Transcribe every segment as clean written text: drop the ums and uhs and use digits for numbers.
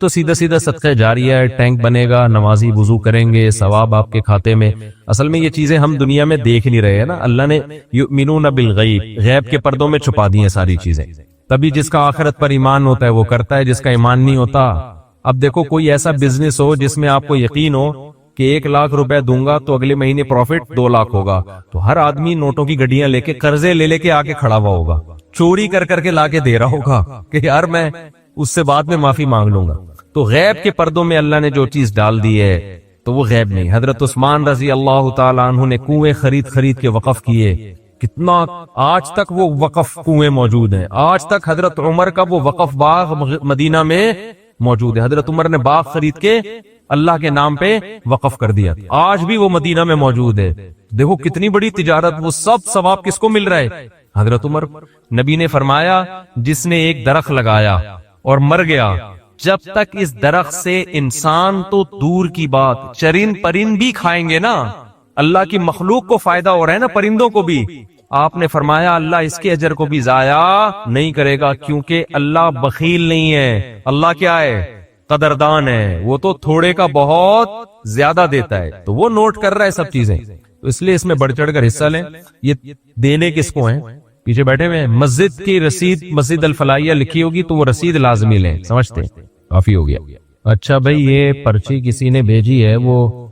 تو سیدھا سیدھا صدقہ جاریہ ہے، ٹینک بنے گا، نمازی وضو کریں گے، ثواب آپ کے کھاتے میں۔ اصل میں یہ چیزیں ہم دنیا میں دیکھ نہیں رہے ہیں نا، اللہ نے یؤمنون بالغیب، غیب کے پردوں میں چھپا دی ہیں ساری چیزیں، تبھی جس کا آخرت پر ایمان ہوتا ہے وہ کرتا ہے، جس کا ایمان نہیں ہوتا۔ اب دیکھو کوئی ایسا بزنس ہو جس میں آپ کو یقین ہو کہ 1,00,000 روپے دوں گا تو اگلے مہینے پروفٹ 2,00,000 ہوگا، تو ہر آدمی نوٹوں کی گڈیاں لے کے قرضے لے کے آگے کھڑا ہوا ہوگا، چوری کر کے لا کے دے رہا ہوگا کہ یار میں اس سے بعد میں معافی مانگ لوں گا۔ تو غیب کے پردوں میں اللہ نے جو چیز ڈال دی ہے تو وہ غیب نہیں۔ حضرت عثمان رضی اللہ تعالیٰ عنہ نے کنویں خرید کے وقف کیے، کتنا آج تک وہ وقف کنویں موجود ہیں، آج تک حضرت عمر کا وہ وقف باغ مدینہ میں موجود ہے، حضرت عمر نے باغ خرید کے اللہ کے نام پہ وقف کر دیا، آج بھی وہ مدینہ میں موجود ہے۔ دیکھو کتنی بڑی تجارت، وہ سب ثواب کس کو مل رہا ہے؟ حضرت عمر۔ نبی نے فرمایا جس نے ایک درخت لگایا اور مر گیا، جب تک اس درخت سے انسان تو دور کی بات چرند پرند بھی کھائیں گے نا، اللہ کی مخلوق کو فائدہ ہو رہا ہے نا، پرندوں کو بھی، آپ نے فرمایا اللہ اس کے اجر کو بھی ضائع نہیں کرے گا، کیونکہ اللہ بخیل نہیں ہے، اللہ کیا ہے؟ قدردان ہے، وہ تو تھوڑے کا بہت زیادہ دیتا ہے، تو وہ نوٹ کر رہا ہے سب چیزیں، تو اس لیے اس میں بڑھ چڑھ کر حصہ لیں۔ یہ دینے کس کو ہیں؟ پیچھے بیٹھے ہوئے ہیں، مسجد کی رسید، مسجد الفلاحیہ لکھی ہوگی تو وہ رسید لازمی لیں، سمجھتے ہیں؟ کافی ہو گیا۔ اچھا بھائی، یہ پرچی کسی نے بھیجی ہے، وہ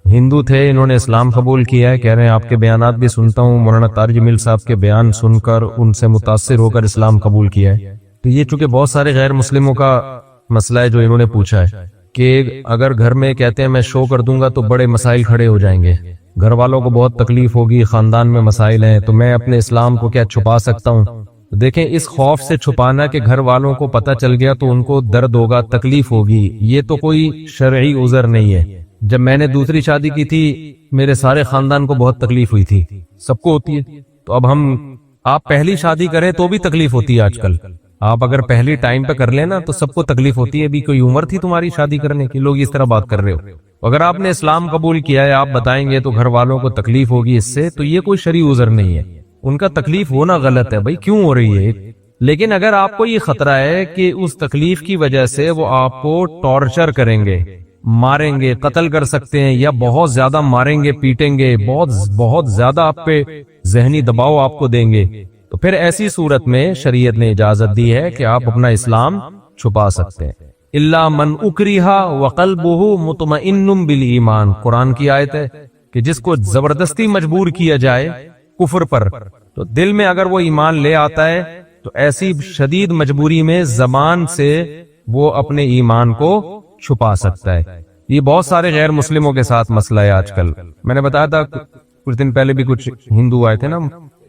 ہندو تھے، انہوں نے اسلام قبول کیا ہے، کہہ رہے ہیں آپ کے بیانات بھی سنتا ہوں، مولانا طارق جمیل صاحب کے بیان سن کر ان سے متاثر ہو کر اسلام قبول کیا ہے۔ تو یہ چونکہ بہت سارے غیر مسلموں کا مسئلہ ہے جو انہوں نے پوچھا ہے کہ اگر گھر میں کہتے ہیں میں شو کر دوں گا تو بڑے مسائل کھڑے ہو جائیں گے، گھر والوں کو بہت تکلیف ہوگی، خاندان میں مسائل ہیں، تو میں اپنے اسلام کو کیا چھپا سکتا ہوں؟ دیکھیں اس خوف سے چھپانا کہ گھر والوں کو پتہ چل گیا تو ان کو درد ہوگا، تکلیف ہوگی، یہ تو کوئی شرعی عذر نہیں ہے۔ جب میں نے دوسری شادی کی تھی میرے سارے خاندان کو بہت تکلیف ہوئی تھی، سب کو ہوتی ہے، تو اب آپ پہلی شادی کریں تو بھی تکلیف ہوتی ہے آج کل، آپ اگر پہلی ٹائم پہ کر لینا تو سب کو تکلیف ہوتی ہے، ابھی کوئی عمر تھی تمہاری شادی کرنے کی؟ لوگ اس طرح بات کر رہے ہو، اگر آپ نے اسلام قبول کیا ہے آپ بتائیں گے تو گھر والوں کو تکلیف ہوگی اس سے، تو یہ کوئی شرعی عذر نہیں ہے، ان کا تکلیف ہونا غلط ہے، بھائی کیوں ہو رہی ہے؟ لیکن اگر آپ کو یہ خطرہ ہے کہ اس تکلیف کی وجہ سے وہ آپ کو ٹارچر کریں گے، ماریں گے، قتل کر سکتے ہیں، یا بہت زیادہ ماریں گے، پیٹیں گے، بہت زیادہ آپ پہ ذہنی دباؤ آپ کو دیں گے، تو پھر ایسی صورت میں شریعت نے اجازت دی ہے کہ آپ اپنا اسلام چھپا سکتے ہیں۔ الا من اکرہ وقلبہ مطمئن بالایمان، قرآن کی آیت ہے کہ جس کو زبردستی مجبور کیا جائے کفر پر، تو دل میں اگر وہ ایمان لے آتا ہے تو ایسی شدید مجبوری میں زبان سے وہ اپنے ایمان کو چھپا سکتا ہے۔ یہ بہت سارے غیر مسلموں کے ساتھ مسئلہ ہے آج کل، میں نے بتایا تھا کچھ دن پہلے بھی کچھ ہندو آئے تھے نا،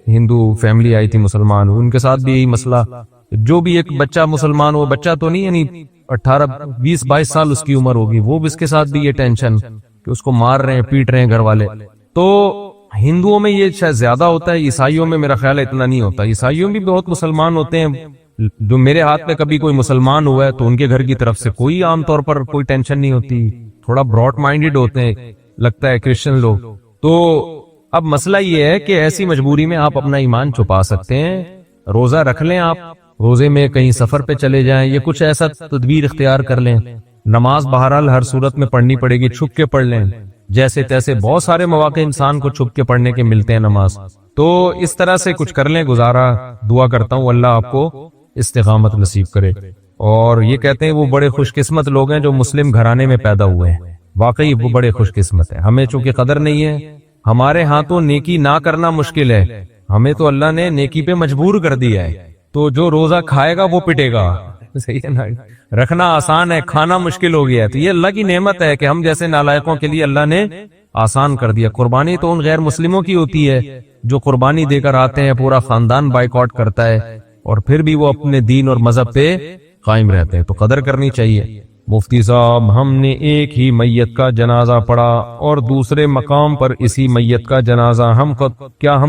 ہندو فیملی آئی تھی مسلمان، ان کے ساتھ بھی یہی مسئلہ، جو بھی ایک بچہ مسلمان، وہ بچہ تو نہیں، یعنی 18 20 22 سال اس کی عمر ہوگی، وہ بھی اس کے ساتھ بھی یہ ٹینشن کہ اس کو مار رہے ہیں، پیٹ رہے ہیں گھر والے۔ تو ہندوؤں میں یہ شاید زیادہ ہوتا ہے، عیسائیوں میں میرا خیال ہے اتنا نہیں ہوتا، عیسائیوں میں بھی بہت مسلمان ہوتے ہیں، جو میرے ہاتھ میں کبھی کوئی مسلمان ہوا ہے تو ان کے گھر کی طرف سے کوئی عام طور پر کوئی ٹینشن نہیں ہوتی، تھوڑا براڈ مائنڈڈ ہوتے ہیں لگتا ہے کرسچن لوگ۔ تو اب مسئلہ یہ ہے کہ ایسی مجبوری میں آپ اپنا ایمان چھپا سکتے ہیں، روزہ رکھ لیں، آپ روزے میں کہیں سفر پہ چلے جائیں، یہ کچھ ایسا تدبیر اختیار کر لیں، نماز بہرحال ہر صورت میں پڑھنی پڑے گی، چھپ کے پڑھ لیں، جیسے تیسے بہت سارے مواقع انسان کو چھپ کے پڑھنے کے ملتے ہیں نماز، تو اس طرح سے کچھ کر لیں گزارا۔ دعا کرتا ہوں اللہ آپ کو استقامت نصیب کرے۔ اور یہ کہتے ہیں وہ بڑے خوش قسمت لوگ ہیں جو مسلم گھرانے میں پیدا ہوئے ہیں، واقعی وہ بڑے خوش قسمت ہیں، ہمیں چونکہ قدر نہیں ہے، ہمارے ہاں تو نیکی نہ کرنا مشکل ہے، ہمیں تو اللہ نے نیکی پہ مجبور کر دیا ہے، تو جو روزہ کھائے گا وہ پٹے گا، صحیح ہے نا، رکھنا آسان ہے، کھانا مشکل ہو گیا ہے، تو یہ اللہ کی نعمت ہے کہ ہم جیسے نالائقوں کے لیے اللہ نے آسان کر دیا۔ قربانی تو ان غیر مسلموں کی ہوتی ہے جو قربانی دے کر آتے ہیں، پورا خاندان بائیکاٹ کرتا ہے اور پھر بھی وہ اپنے دین اور مذہب پہ قائم رہتے ہیں، تو قدر کرنی چاہیے۔ مفتی صاحب، ہم نے ایک ہی میت کا جنازہ پڑھا اور دوسرے مقام پر اسی میت کا جنازہ ہم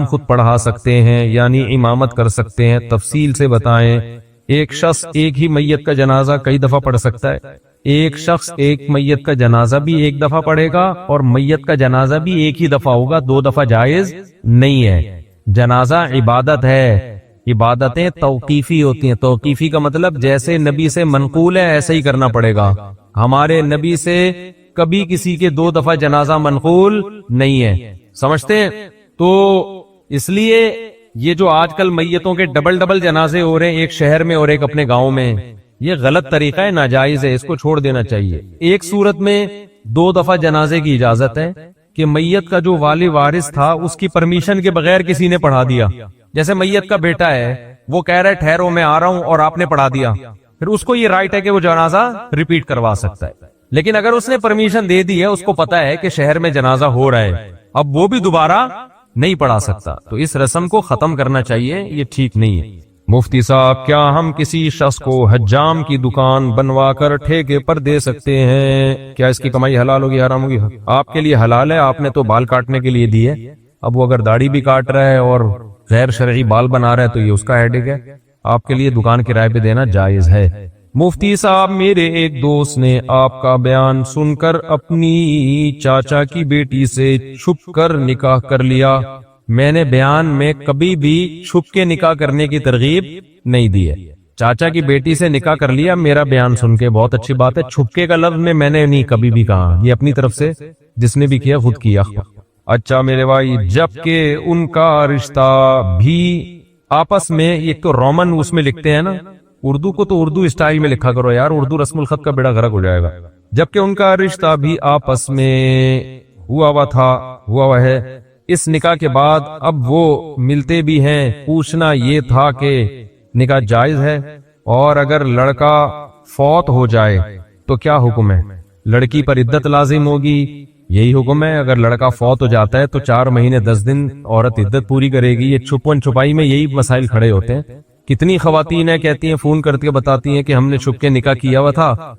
خود پڑھا سکتے ہیں، یعنی امامت کر سکتے ہیں؟ تفصیل سے بتائیں۔ ایک شخص ایک ہی میت کا جنازہ کئی دفعہ پڑھ سکتا ہے، ایک شخص ایک میت کا جنازہ بھی ایک دفعہ پڑھے گا اور میت کا جنازہ بھی ایک ہی دفعہ ہوگا، 2 دفعہ جائز نہیں ہے۔ جنازہ عبادت ہے، عبادتیں توقیفی ہوتی ہیں. توقیفی کا مطلب جیسے نبی سے منقول ہے ایسے ہی کرنا پڑے گا. ہمارے نبی سے کبھی کسی کے 2 دفعہ جنازہ منقول نہیں ہے. سمجھتے ہیں؟ تو اس لیے یہ جو آج کل میتوں کے ڈبل جنازے ہو رہے ہیں ایک شہر میں اور ایک اپنے گاؤں میں، یہ غلط طریقہ ہے، ناجائز ہے، اس کو چھوڑ دینا چاہیے. ایک صورت میں 2 دفعہ جنازے کی اجازت ہے کہ میت کا جو والی وارث تھا اس کی پرمیشن کے بغیر کسی نے پڑھا دیا. جیسے میت کا بیٹا ہے، وہ کہہ رہا ہے ٹھہرو میں آ رہا ہوں، اور آپ نے پڑھا دیا، پھر اس کو یہ رائٹ ہے کہ وہ جنازہ ریپیٹ کروا سکتا ہے. لیکن اگر اس نے پرمیشن دے دی ہے، اس کو پتا ہے کہ شہر میں جنازہ ہو رہا ہے، اب وہ بھی دوبارہ نہیں پڑھا سکتا. تو اس رسم کو ختم کرنا چاہیے، یہ ٹھیک نہیں ہے. مفتی صاحب، کیا ہم کسی شخص کو حجام کی دکان بنوا کر ٹھیکے پر دے سکتے ہیں؟ کیا اس کی کمائی حلال ہوگی حرام ہوگی؟ آپ کے لیے حلال ہے، آپ نے تو بال کاٹنے کے لیے دی ہے. اب وہ اگر داڑھی بھی کاٹ رہا ہے اور غیر شرعی بال بنا رہا ہے تو یہ اس کا ہیڈک ہے. آپ کے لیے دکان کرائے پہ دینا جائز ہے. مفتی صاحب، میرے ایک دوست نے آپ کا بیان سن کر اپنی چاچا کی بیٹی سے چھپ کر نکاح کر لیا. میں نے بیان میں کبھی بھی چھپ کے نکاح کرنے کی ترغیب نہیں دی ہے. چاچا کی بیٹی سے نکاح کر لیا، میرا بیان سن کے بہت اچھی بات ہے. چھپکے کا لفظ میں نے نہیں کبھی بھی کہا، یہ اپنی طرف سے جس نے بھی کیا خود کیا. اچھا میرے بھائی، جب کہ ان کا رشتہ بھی آپس میں، ایک تو رومن اس میں لکھتے ہیں نا، اردو کو تو اردو اسٹائل میں لکھا کرو یار، اردو رسم الخط کا بیڑا غرق ہو جائے گا. جبکہ ان کا رشتہ بھی آپس میں ہوا ہے، اس نکاح کے بعد اب وہ ملتے بھی ہیں. پوچھنا یہ تھا کہ نکاح جائز ہے، اور اگر لڑکا فوت ہو جائے تو کیا حکم ہے؟ لڑکی پر عدت لازم ہوگی، یہی حکم ہے. اگر لڑکا فوت ہو جاتا ہے تو 4 مہینے 10 دن عورت عدت پوری کرے گی. یہ چھپن چھپائی میں یہی مسائل کھڑے ہوتے ہیں. کتنی خواتین ہیں کہتی ہیں، فون کرتے بتاتی ہیں کہ ہم نے چھپ کے نکاح کیا ہوا تھا،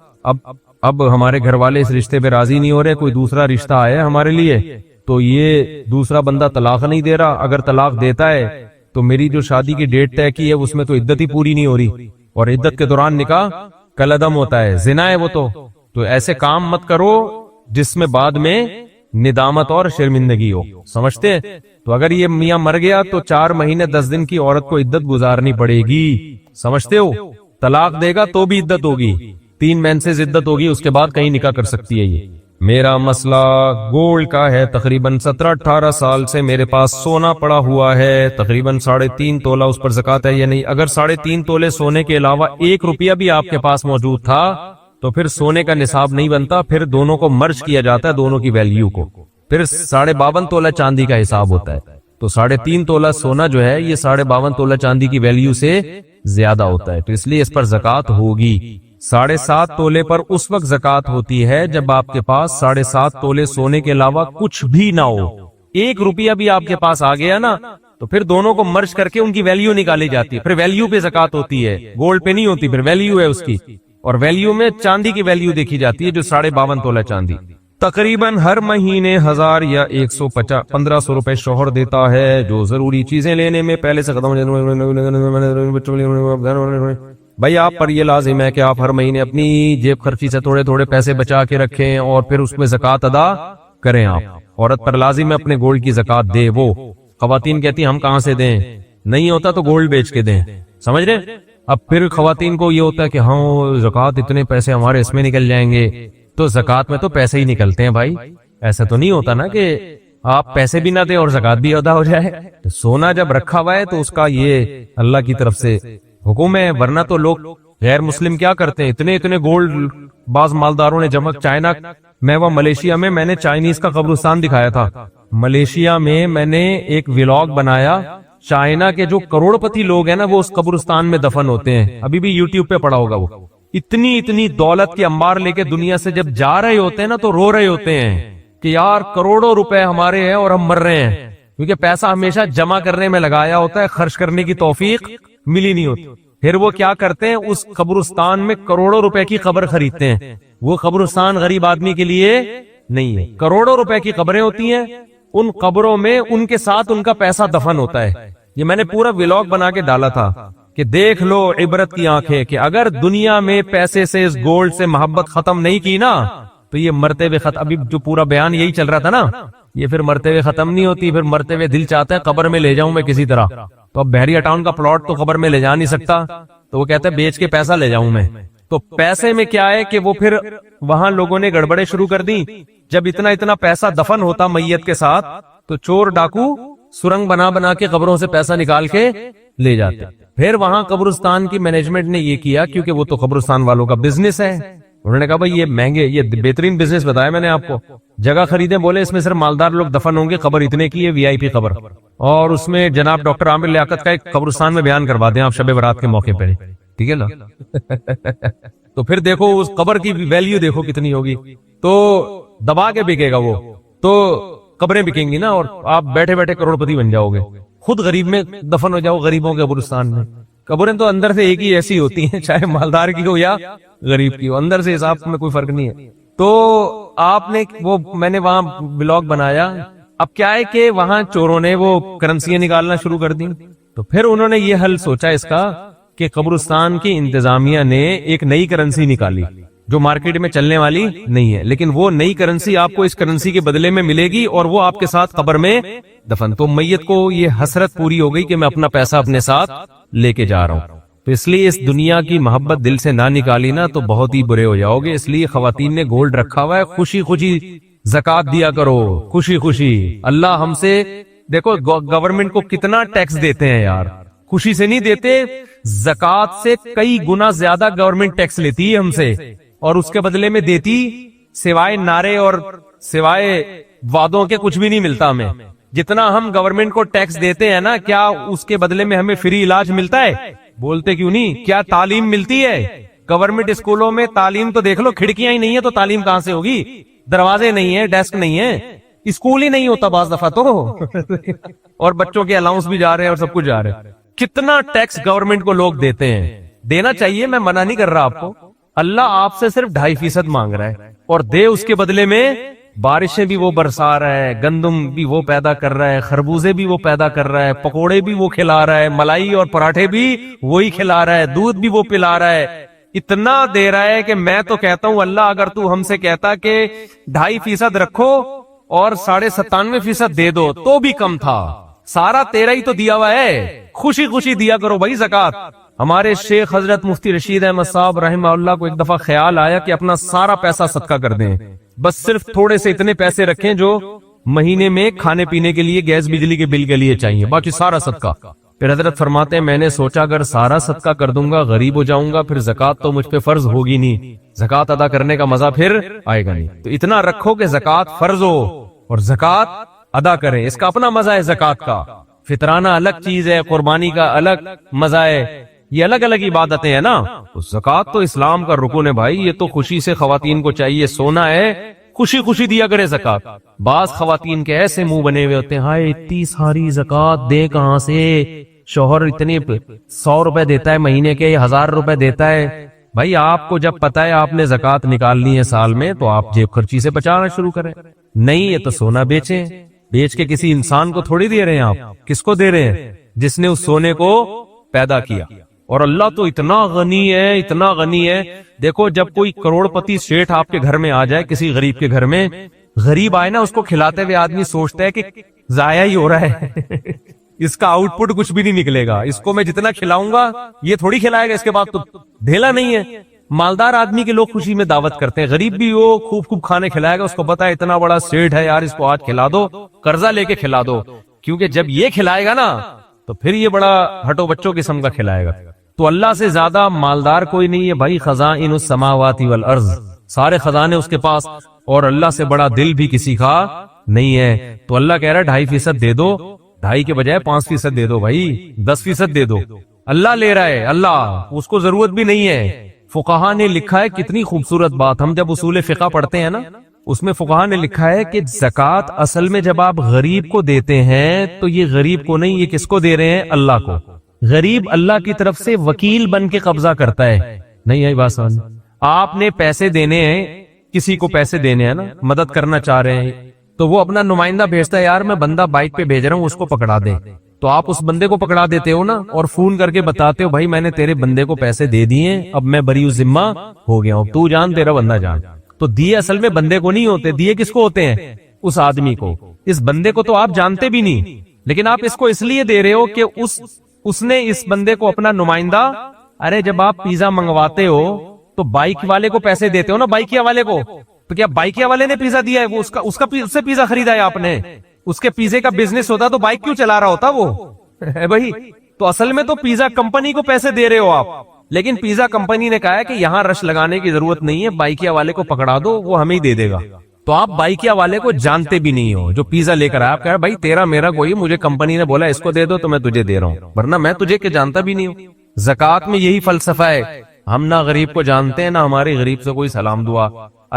اب ہمارے گھر والے اس رشتے پہ راضی نہیں ہو رہے، کوئی دوسرا رشتہ آیا ہے ہمارے لیے، تو یہ دوسرا بندہ طلاق نہیں دے رہا. اگر طلاق دیتا ہے تو میری جو شادی کی ڈیٹ طے کی ہے اس میں تو عدت ہی پوری نہیں ہو رہی، اور عدت کے دوران نکاح کالعدم ہوتا ہے، زنا ہے وہ. تو ایسے کام مت کرو جس میں بعد میں ندامت اور شرمندگی ہو. سمجھتے ہیں؟ تو اگر یہ میاں مر گیا تو 4 مہینے 10 دن کی عورت کو عدت گزارنی پڑے گی. سمجھتے ہو؟ طلاق دے گا تو بھی عدت ہوگی، 3 مینسز عدت ہوگی، اس کے بعد کہیں نکاح کر سکتی ہے. یہ میرا مسئلہ گولڈ کا ہے. تقریباً 17-18 سال سے میرے پاس سونا پڑا ہوا ہے، تقریباً 3.5 تولہ. اس پر زکوٰۃ ہے یا نہیں؟ اگر 3.5 تولے سونے کے علاوہ 1 روپیہ بھی آپ کے پاس موجود تھا تو پھر سونے کا نصاب نہیں بنتا، پھر دونوں کو مرج کیا جاتا ہے، دونوں کی ویلیو کو. پھر 52.5 تولہ چاندی کا حساب ہوتا ہے. تو 3.5 تولہ سونا جو ہے یہ 52.5 تولہ چاندی کی ویلیو سے زیادہ ہوتا ہے، تو اس لیے اس پر زکوٰۃ ہوگی. 7.5 تولے پر اس وقت زکوٰۃ ہوتی ہے جب آپ کے پاس 7.5 تولے سونے کے علاوہ کچھ بھی نہ ہو. 1 روپیہ بھی آپ کے پاس آ گیا نا تو پھر دونوں کو مرج کر کے ان کی ویلیو نکالی جاتی ہے. پھر ویلیو پہ زکوٰۃ ہوتی ہے، گولڈ پہ نہیں ہوتی، پھر ویلیو ہے اس کی. اور ویلیو میں چاندی کی ویلیو دیکھی جاتی ہے جو 52.5 تولہ چاندی. تقریباً ہر مہینے 1000 یا 1500 روپے شوہر دیتا ہے جو ضروری چیزیں لینے میں پہلے سے ختم. بھائی آپ پر یہ لازم ہے کہ آپ ہر مہینے اپنی جیب خرچی سے تھوڑے تھوڑے پیسے بچا کے رکھیں اور پھر اس میں زکوٰۃ ادا کریں. آپ عورت پر لازم ہے اپنے گولڈ کی زکوٰۃ دے. وہ خواتین کہتی ہیں ہم کہاں سے دیں، نہیں ہوتا تو گولڈ بیچ کے دیں. سمجھ رہے؟ اب پھر خواتین کو یہ ہوتا ہے کہ ہاں زکوٰۃ اتنے پیسے ہمارے اس میں نکل جائیں گے. تو زکوٰۃ میں تو پیسے ہی نکلتے ہیں بھائی، ایسا تو نہیں ہوتا نا کہ آپ پیسے بھی نہ دیں اور زکوٰۃ بھی ادا ہو جائے. تو سونا جب رکھا ہوا ہے تو اس کا یہ اللہ کی طرف سے حکم ہے. ورنہ تو لوگ غیر مسلم کیا کرتے ہیں، اتنے گولڈ بعض مالداروں نے جمع. چائنا میں ملیشیا میں نے چائنیز کا قبرستان دکھایا تھا. ملیشیا میں نے ایک ولاگ بنایا. چائنا کے جو کروڑ پتی لوگ ہیں نا وہ اس قبرستان میں دفن ہوتے ہیں. ابھی بھی یوٹیوب پہ پڑا ہوگا. وہ اتنی دولت کے انبار لے کے دنیا سے جب جا رہے ہوتے ہیں نا تو رو رہے ہوتے ہیں کہ یار کروڑوں روپے ہمارے ہیں اور ہم مر رہے ہیں، کیونکہ پیسہ ہمیشہ جمع کرنے میں لگایا ہوتا ہے، خرچ کرنے کی توفیق ملی نہیں ہوتی. پھر وہ کیا کرتے ہیں، اس قبرستان میں کروڑوں روپے کی قبر خریدتے ہیں. وہ قبرستان غریب آدمی کے لیے نہیں ہے، کروڑوں روپے کی قبریں ہوتی ہیں. ان قبروں میں ان کے ساتھ ان کا پیسہ دفن ہوتا ہے. یہ میں نے پورا ولاگ بنا کے ڈالا تھا کہ دیکھ لو عبرت کی آنکھیں، کہ اگر دنیا میں پیسے سے اس گولڈ سے محبت ختم نہیں کی نا تو یہ مرتے ہوئے ختم، ابھی جو پورا بیان یہی چل رہا تھا نا، یہ پھر مرتے ہوئے ختم نہیں ہوتی، پھر مرتے ہوئے دل چاہتا ہے قبر میں لے جاؤں میں کسی طرح، تو اب بحریہ ٹاؤن کا پلاٹ تو قبر میں لے جا نہیں سکتا، تو وہ کہتا ہے بیچ کے پیسہ لے جاؤں میں۔ تو پیسے میں کیا ہے کہ وہ پھر وہاں لوگوں نے گڑبڑے شروع کر دی، جب اتنا اتنا پیسہ دفن ہوتا میت کے ساتھ تو چور ڈاکو سرنگ بنا بنا کے قبروں سے پیسہ نکال کے لے جاتے۔ پھر وہاں قبرستان کی مینجمنٹ نے یہ کیا، کیونکہ وہ تو قبرستان والوں کا بزنس ہے، انہوں نے کہا بھائی یہ مہنگے، یہ بہترین بزنس بتایا میں نے آپ کو، جگہ خریدیں، بولے اس میں صرف مالدار لوگ دفن ہوں گے، قبر اتنے کی ہے، وی آئی پی قبر، اور اس میں جناب ڈاکٹر عامر لیاقت کا ایک قبرستان میں بیان کروا دیں آپ شب برات کے موقع پہ، ٹھیک ہے نا؟ تو پھر دیکھو اس قبر کی ویلیو دیکھو کتنی ہوگی، تو دبا کے بکے گا وہ، تو قبریں بکیں گی نا، اور آپ بیٹھے بیٹھے کروڑ پتی بن جاؤ گے، خود غریب میں دفن ہو جاؤ، غریبوں کے قبرستان میں۔ قبریں تو اندر سے ایک ہی ایسی ہوتی ہیں، چاہے مالدار کی ہو یا غریب کی ہو، اندر سے حساب میں کوئی فرق نہیں ہے۔ تو آپ نے وہ، میں نے وہاں بلاگ بنایا، اب کیا ہے کہ وہاں چوروں نے وہ کرنسیاں نکالنا شروع کر دی، تو پھر انہوں نے یہ حل سوچا اس کا کہ قبرستان کی انتظامیہ نے ایک نئی کرنسی نکالی جو مارکیٹ میں چلنے والی نہیں ہے، لیکن وہ نئی کرنسی آپ کو اس کرنسی کے بدلے میں ملے گی، اور وہ آپ کے ساتھ قبر میں دفن۔ تو میت کو یہ حسرت پوری ہو گئی کہ میں اپنا پیسہ اپنے ساتھ لے کے جا رہا ہوں۔ تو اس لیے اس دنیا کی محبت دل سے نہ نکالی نا تو بہت ہی برے ہو جاؤ گے۔ اس لیے خواتین نے گولڈ رکھا ہوا ہے، خوشی خوشی زکات دیا کرو، خوشی خوشی۔ اللہ ہم سے، دیکھو گورنمنٹ کو کتنا ٹیکس دیتے ہیں یار، خوشی سے نہیں دیتے، زکات سے کئی گنا زیادہ گورنمنٹ ٹیکس لیتی ہے ہم سے، اور اس کے بدلے میں دیتی سوائے نعرے اور سوائے وعدوں کے کچھ بھی نہیں ملتا ہمیں۔ جتنا ہم گورنمنٹ کو ٹیکس دیتے ہیں نا، کیا اس کے بدلے میں ہمیں فری علاج ملتا ہے؟ بولتے کیوں نہیں؟ کیا تعلیم ملتی ہے؟ گورنمنٹ اسکولوں میں تعلیم تو دیکھ لو، کھڑکیاں ہی نہیں ہے تو تعلیم کہاں سے ہوگی؟ دروازے نہیں ہے، ڈیسک نہیں ہے، اسکول ہی نہیں ہوتا بعض دفعہ تو اور بچوں کے الاؤنس بھی جا رہے ہیں اور سب کچھ جا رہے ہیں۔ کتنا ٹیکس گورنمنٹ کو لوگ دیتے ہیں، دینا چاہیے، میں منع نہیں کر رہا آپ کو، اللہ آپ سے صرف 2.5% مانگ رہا ہے، اور دے اس کے بدلے میں بارشیں بھی وہ برسا رہا ہے، گندم بھی وہ پیدا کر رہا ہے، خربوزے بھی وہ پیدا کر رہا ہے، پکوڑے بھی وہ کھلا رہا ہے، ملائی اور پراٹھے بھی وہی کھلا رہا ہے، دودھ بھی وہ پلا رہا ہے، اتنا دے رہا ہے کہ میں تو کہتا ہوں اللہ اگر تو ہم سے کہتا کہ 2.5% رکھو اور 97.5% دے دو تو بھی کم تھا، سارا تیرا ہی تو دیا ہوا ہے، خوشی خوشی دیا کرو بھائی زکات۔ ہمارے شیخ حضرت مفتی رشید احمد صاحب رحمہ اللہ کو ایک دفعہ خیال آیا کہ اپنا سارا پیسہ صدقہ کر دیں، بس صرف تھوڑے سے اتنے پیسے رکھیں جو مہینے میں کھانے پینے کے لیے، گیس بجلی کے بل کے لیے چاہیے، باقی سارا صدقہ۔ پھر حضرت فرماتے ہیں میں نے سوچا اگر سارا صدقہ کر دوں گا غریب ہو جاؤں گا، پھر زکات تو مجھ پہ فرض ہوگی نہیں، زکات ادا کرنے کا مزہ پھر آئے گا نہیں، تو اتنا رکھو کہ زکات فرض ہو اور زکات ادا کریں، اس کا اپنا مزہ ہے زکات کا، فطرانہ الگ چیز ہے، قربانی کا الگ مزہ ہے، یہ الگ الگ عبادتیں ہیں نا۔ تو زکات تو اسلام کا رکن ہے بھائی، یہ تو خوشی سے خواتین کو چاہیے، سونا ہے خوشی خوشی دیا کرے زکات۔ بعض خواتین کے ایسے منہ بنے ہوئے ہوتے ہیں، ہائے اتنی ساری زکات دے کہاں سے، شوہر اتنے 100 روپے دیتا ہے مہینے کے، 1000 روپے دیتا ہے۔ بھائی آپ کو جب پتا ہے آپ نے زکات نکالنی ہے سال میں تو آپ جیب خرچی سے بچانا شروع کریں، نہیں ہے تو سونا بیچیں، بیچ کے کسی انسان کو تھوڑی دے رہے ہیں آپ، کس کو دے رہے ہیں؟ جس نے اس سونے کو پیدا کیا۔ اور اللہ تو اتنا غنی ہے، اتنا غنی ہے، دیکھو جب کوئی کروڑ پتی شیٹھ آپ کے گھر میں آ جائے، کسی غریب کے گھر میں، غریب آئے نا، اس کو کھلاتے ہوئے آدمی سوچتا ہے کہ ضائع ہی ہو رہا ہے اس کا آؤٹ پٹ کچھ بھی نہیں نکلے گا، اس کو میں جتنا کھلاؤں گا یہ تھوڑی کھلائے گا، اس کے بعد تو ڈھیلا نہیں ہے۔ مالدار آدمی کے لوگ خوشی میں دعوت کرتے ہیں، غریب بھی وہ خوب خوب کھانے کھلائے گا، اس کو پتا ہے اتنا بڑا سیٹ ہے یار، اس کو آج کھلا دو، قرضہ لے کے کھلا دو، کیونکہ جب یہ کھلائے گا نا تو پھر یہ بڑا ہٹو بچوں قسم کا کھلائے گا۔ تو اللہ سے زیادہ مالدار کوئی نہیں ہے بھائی، خزائن السماوات والارض، سارے خزانے اس کے پاس، اور اللہ سے بڑا دل بھی کسی کا نہیں ہے۔ تو اللہ کہہ رہا ہے 2.5% دے دو، 2.5 کے بجائے 5% دے دو بھائی، 10% دے دو، اللہ لے رہا ہے، اللہ، اس کو ضرورت بھی نہیں ہے۔ فقہا نے لکھا ہے، کتنی خوبصورت بات، ہم جب اصول فقہ پڑھتے ہیں نا اس میں فقہا نے لکھا ہے کہ زکوٰۃ اصل میں جب آپ غریب کو دیتے ہیں تو یہ غریب کو نہیں، یہ کس کو دے رہے ہیں؟ اللہ کو۔ غریب اللہ کی طرف سے وکیل بن کے قبضہ کرتا ہے، نہیں ہے بات سمجھ؟ آپ نے پیسے دینے ہیں، کسی کو پیسے دینے ہیں نا، مدد کرنا چاہ رہے ہیں، تو وہ اپنا نمائندہ بھیجتا ہے، یار میں بندہ بائک پہ بھیج رہا ہوں، اس کو پکڑا دے، تو آپ اس بندے کو پکڑا دیتے ہو نا، اور فون کر کے بتاتے ہو بھائی میں نے تیرے بندے کو پیسے دے دیے، اب میں بری ذمہ ہو گیا ہوں، تو جان تیرا بندہ جان۔ تو دیے اصل میں بندے کو نہیں ہوتے، دیے کس کو ہوتے ہیں؟ اس آدمی کو. اس بندے کو تو آپ جانتے بھی نہیں، لیکن آپ اس کو اس لیے دے رہے ہو کہ اس نے اس بندے کو اپنا نمائندہ. ارے جب آپ پیزا منگواتے ہو تو بائک والے کو پیسے دیتے ہو نا، بائکیا والے کو. تو کیا بائکیا والے نے پیزا دیا ہے؟ وہ اس سے پیزا خریدا ہے آپ نے. اس کے پیزے کا بزنس ہوتا تو بائک کیوں چلا رہا ہوتا وہ بھائی. تو اصل میں تو پیزا کمپنی کو پیسے دے رہے ہو آپ، لیکن پیزا کمپنی نے کہا ہے کہ یہاں رش لگانے کی ضرورت نہیں ہے، بائکیا والے کو پکڑا دو، وہ ہمیں ہی دے دے گا. تو آپ بائکیا والے کو جانتے بھی نہیں ہو جو پیزا لے کر آیا. آپ کہہ رہے بھائی تیرا میرا کوئی، مجھے کمپنی نے بولا اس کو دے دو تو میں تجھے دے رہا ہوں، ورنہ میں تجھے کہ جانتا بھی نہیں ہوں. زکات میں یہی فلسفہ ہے، ہم نہ غریب کو جانتے ہیں نہ ہماری غریب سے کوئی سلام دعا.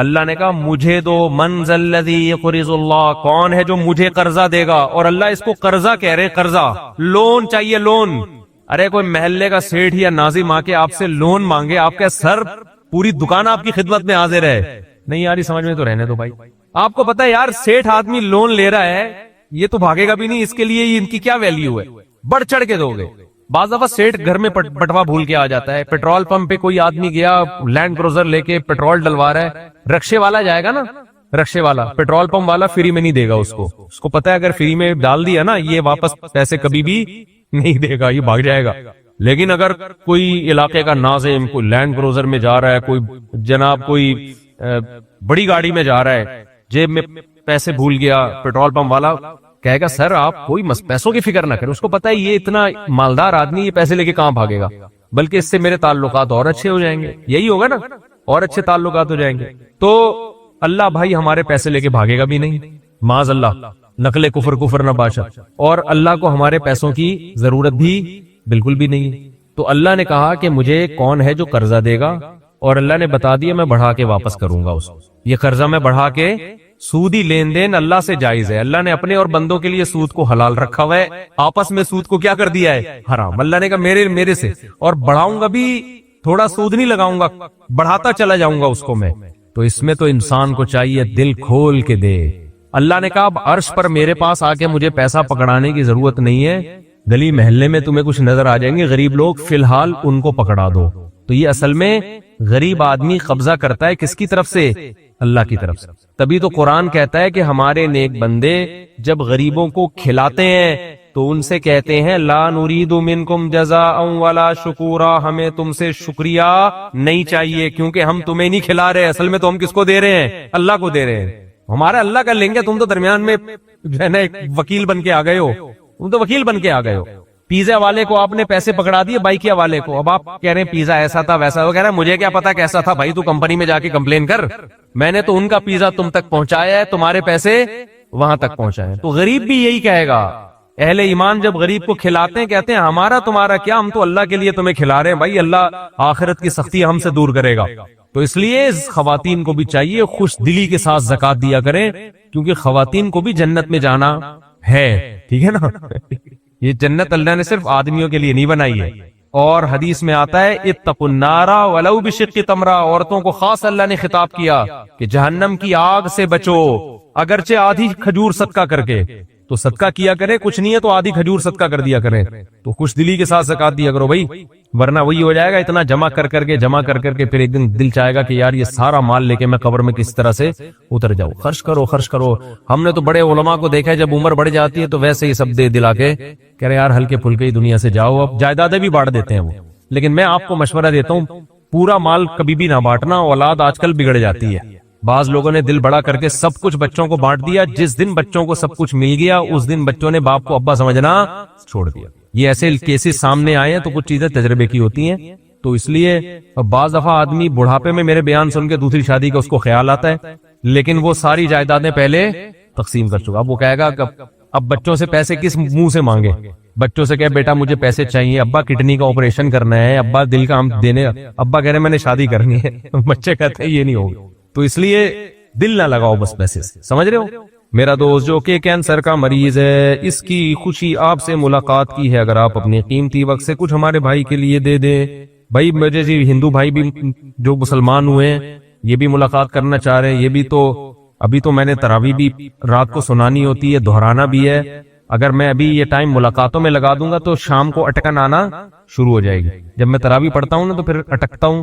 اللہ نے کہا مجھے دو، من ذا الذی یقرض اللہ، کون ہے جو مجھے قرضہ دے گا. اور اللہ اس کو قرضہ کہہ رہے، قرضہ، لون چاہیے، لون. ارے کوئی محلے کا سیٹھ یا ناظم آ کے آپ سے لون مانگے، آپ کا سر پوری دکان آپ کی خدمت میں حاضر ہے. نہیں یار سمجھ میں تو رہنے دو بھائی. آپ کو پتا ہے یار سیٹھ آدمی لون لے رہا ہے، یہ تو بھاگے گا بھی نہیں، اس کے لیے ان کی کیا ویلیو ہے؟ بڑھ چڑھ کے دو گے. بعض دفعہ سیٹھ گھر میں بٹوا بھول کے آ جاتا ہے. پیٹرول پمپ پہ کوئی آدمی گیا لینڈ کروزر لے کے پیٹرول ڈلوا رہا ہے، رکشے والا جائے گا نا، رکشے والا، پیٹرول پمپ والا فری میں نہیں دے گا اس کو پتا ہے اگر فری میں ڈال دیا نا یہ واپس پیسے کبھی بھی نہیں دے گا، یہ بھاگ جائے گا. لیکن اگر کوئی علاقے کا ناظم کوئی لینڈ کروزر میں جا رہا ہے، کوئی جناب کوئی بڑی گاڑی میں جا رہا ہے، جیب میں پیسے بھول گیا، پیٹرول پمپ والا کہے گا سر آپ کوئی پیسوں کی فکر نہ کریں. اس کو پتا ہے یہ اتنا مالدار آدمی یہ پیسے لے کے کہاں بھاگے گا، بلکہ اس سے میرے تعلقات اور اچھے ہو جائیں گے. یہی ہوگا نا، اور اچھے تعلقات ہو جائیں گے. تو اللہ بھائی ہمارے پیسے لے کے بھاگے گا بھی نہیں، معاذ اللہ، نقل کفر نہ باشا. اور اللہ کو ہمارے پیسوں کی ضرورت بھی بالکل بھی نہیں. تو اللہ نے کہا کہ مجھے کون ہے جو قرضہ دے گا، اور اللہ نے بتا دیا میں بڑھا کے واپس کروں گا اس کو. یہ قرضہ میں بڑھا کے، سودی لین دین اللہ سے جائز ہے. اللہ نے اپنے اور بندوں کے لیے سود کو حلال رکھا ہوا ہے، آپس میں سود کو کیا کر دیا ہے؟ حرام. اللہ نے کہا میرے سے، اور بڑھاؤں گا بھی، تھوڑا سود نہیں لگاؤں گا، بڑھاتا چلا جاؤں گا اس کو میں. تو اس میں تو انسان کو چاہیے دل کھول کے دے. اللہ نے کہا اب عرش پر میرے پاس آ کے مجھے پیسہ پکڑانے کی ضرورت نہیں ہے. گلی محلے میں تمہیں کچھ نظر آ جائیں گے غریب لوگ، فی الحال ان کو پکڑا دو. تو یہ اصل میں غریب آدمی قبضہ کرتا ہے کس کی طرف سے؟ اللہ کی طرف سے. تبھی تو قرآن کہتا ہے کہ ہمارے نیک بندے جب غریبوں کو کھلاتے ہیں تو ان سے کہتے ہیں لا نرید منکم جزاء ولا شکورا، ہمیں تم سے شکریہ نہیں چاہیے کیونکہ ہم تمہیں نہیں کھلا رہے. اصل میں تو ہم کس کو دے رہے ہیں؟ اللہ کو دے رہے ہیں. ہمارا اللہ کا لیں گے، تم تو درمیان میں جو ہے نا ایک وکیل بن کے آ گئے ہو، تم تو وکیل بن کے آ گئے ہو. پیزا والے کو آپ نے پیسے پکڑا دیے، بائکیا والے کو. اب آپ کہہ رہے ہیں پیزا ایسا تھا ویسا. وہ کہہ رہا ہے مجھے کیا پتا کیسا تھا، بھائی تو کمپنی میں جا کے کمپلین کر، میں نے تو ان کا پیزا تم تک پہنچایا ہے، تمہارے پیسے وہاں تک پہنچائے. تو غریب بھی یہی کہے گا. اہل ایمان جب غریب کو کھلاتے ہیں کہتے ہیں ہمارا تمہارا کیا، ہم تو اللہ کے لیے تمہیں کھلا رہے ہیں. بھائی اللہ آخرت کی سختی ہم سے دور کرے گا. تو اس لیے خواتین کو بھی چاہیے خوش دلی کے ساتھ زکات دیا کریں، کیونکہ خواتین کو بھی جنت میں جانا ہے. ٹھیک ہے نا، یہ جنت اللہ نے صرف آدمیوں کے لیے نہیں بنائی ہے. اور حدیث میں آتا ہے اتقوا النار ولو بشق تمرہ، عورتوں کو خاص اللہ نے خطاب کیا کہ جہنم کی آگ سے بچو اگرچہ آدھی کھجور صدقہ کر کے. تو صدقہ کیا کرے، کچھ نہیں ہے تو آدھی کھجور صدقہ کر دیا کریں. تو خوش دلی کے ساتھ زکات دیا کرو بھائی، ورنہ وہی ہو جائے گا اتنا جمع کر کے پھر ایک دن دل چاہے گا کہ یار یہ سارا مال لے کے میں قبر میں کس طرح سے اتر جاؤں. خرچ کرو. ہم نے تو بڑے علماء کو دیکھا ہے جب عمر بڑھ جاتی ہے تو ویسے ہی سب دے دلا کے کہہ رہے یار ہلکے پھلکے ہی دنیا سے جاؤ. اب جائیدادیں بھی بانٹ دیتے ہیں وہ. لیکن میں آپ کو مشورہ دیتا ہوں پورا مال کبھی بھی نہ بانٹنا، اولاد آج کل بگڑ جاتی ہے. بعض لوگوں نے دل بڑا کر کے سب کچھ بچوں کو بانٹ دیا، جس دن بچوں کو سب کچھ مل گیا اس دن بچوں نے باپ کو ابا سمجھنا چھوڑ دیا. یہ ایسے کیسز سامنے آئے ہیں تو کچھ چیزیں تجربے کی ہوتی ہیں. تو اس لیے بعض دفعہ آدمی بڑھاپے میں میرے بیان سن کے دوسری شادی کا اس کو خیال آتا ہے، لیکن وہ ساری جائیدادیں پہلے تقسیم کر چکا. اب وہ کہے گا اب بچوں سے پیسے کس منہ سے مانگے. بچوں سے کہے بیٹا مجھے پیسے چاہیے، ابا کڈنی کا آپریشن کرنا ہے، ابا دل کا دینے، ابا کہہ رہے میں نے شادی کرنی ہے. بچے کہتے ہیں یہ نہیں ہوگا. تو اس لیے دل نہ لگاؤ بس پیسے سے. سمجھ رہے ہو؟ میرا دوست جو کہ کینسر کا مریض ہے، اس کی خوشی آپ سے ملاقات کی ہے، اگر آپ اپنے قیمتی وقت سے کچھ ہمارے بھائی کے لیے دے دیں. بھائی مجھے جی ہندو بھائی بھی جو مسلمان ہوئے ہیں یہ بھی ملاقات کرنا چاہ رہے ہیں. یہ بھی تو ابھی تو میں نے تراویح بھی رات کو سنانی ہوتی ہے، دہرانا بھی ہے. اگر میں ابھی یہ ٹائم ملاقاتوں میں لگا دوں گا تو شام کو اٹکن آنا شروع ہو جائے گی. جب میں تراویح پڑھتا ہوں نا تو پھر اٹکتا ہوں،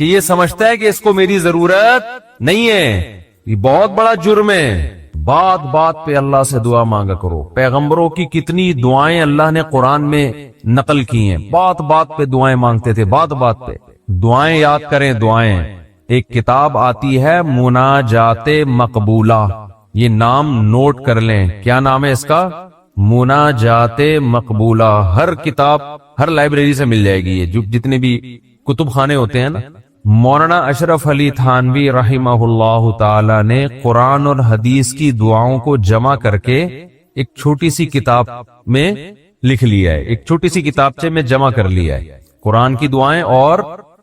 کہ یہ سمجھتا ہے کہ اس کو میری ضرورت نہیں ہے، یہ بہت بڑا جرم ہے۔ بات بات پہ اللہ سے دعا مانگا کرو۔ پیغمبروں کی کتنی دعائیں اللہ نے قرآن میں نقل کی ہیں، بات بات پہ دعائیں مانگتے تھے، بات بات پہ دعائیں یاد کریں۔ دعائیں، ایک کتاب آتی ہے مناجات مقبولہ، یہ نام نوٹ کر لیں۔ کیا نام ہے اس کا؟ مناجات مقبولہ۔ ہر کتاب، ہر لائبریری سے مل جائے گی یہ، جو جتنے بھی کتب خانے ہوتے ہیں نا۔ مولانا اشرف علی تھانوی رحمہ اللہ تعالی نے قرآن اور حدیث کی دعاؤں کو جمع کر کے ایک چھوٹی سی کتاب میں لکھ لیا ہے، ایک چھوٹی سی کتابچے میں جمع کر لیا ہے قرآن کی دعائیں اور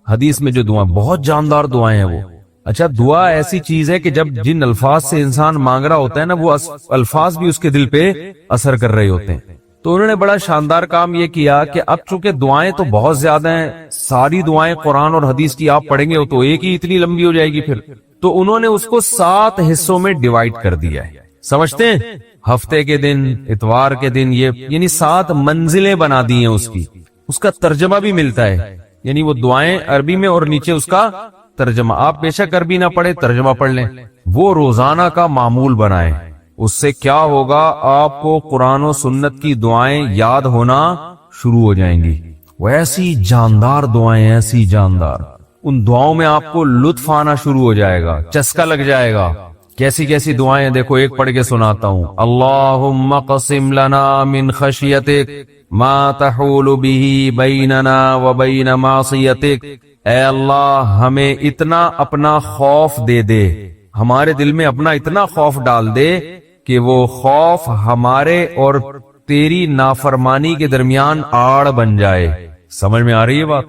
حدیث میں جو دعائیں، بہت جاندار دعائیں ہیں وہ۔ اچھا، دعا ایسی چیز ہے کہ جب جن الفاظ سے انسان مانگ رہا ہوتا ہے نا، وہ الفاظ بھی اس کے دل پہ اثر کر رہے ہوتے ہیں۔ تو انہوں نے بڑا شاندار کام یہ کیا کہ اب چونکہ دعائیں تو بہت زیادہ ہیں، ساری دعائیں قرآن اور حدیث کی آپ پڑھیں گے تو ایک ہی اتنی لمبی ہو جائے گی پھر، تو انہوں نے اس کو 7 حصوں میں ڈیوائیڈ کر دیا ہے۔ سمجھتے ہیں؟ ہفتے کے دن، اتوار کے دن، یہ یعنی 7 منزلیں بنا دی ہیں اس کی۔ اس کا ترجمہ بھی ملتا ہے، یعنی وہ دعائیں عربی میں اور نیچے اس کا ترجمہ۔ آپ بے شک عربی نہ پڑھے، ترجمہ پڑھ لیں، وہ روزانہ کا معمول بنائیں۔ اس سے کیا ہوگا؟ آپ کو قرآن و سنت کی دعائیں یاد ہونا شروع ہو جائیں گی۔ وہ ایسی جاندار دعائیں، ایسی جاندار، ان دعاؤں میں آپ کو لطف آنا شروع ہو جائے گا، چسکا لگ جائے گا۔ کیسی کیسی دعائیں دیکھو، ایک پڑھ کے سناتا ہوں۔ اللہم قسم لنا من خشیتک ما تحول به بیننا وبین معصیتک۔ اے اللہ، ہمیں اتنا اپنا خوف دے دے، ہمارے دل میں اپنا اتنا خوف ڈال دے کہ وہ خوف ہمارے اور تیری نافرمانی کے درمیان آڑ بن جائے۔ سمجھ میں آ رہی ہے بات؟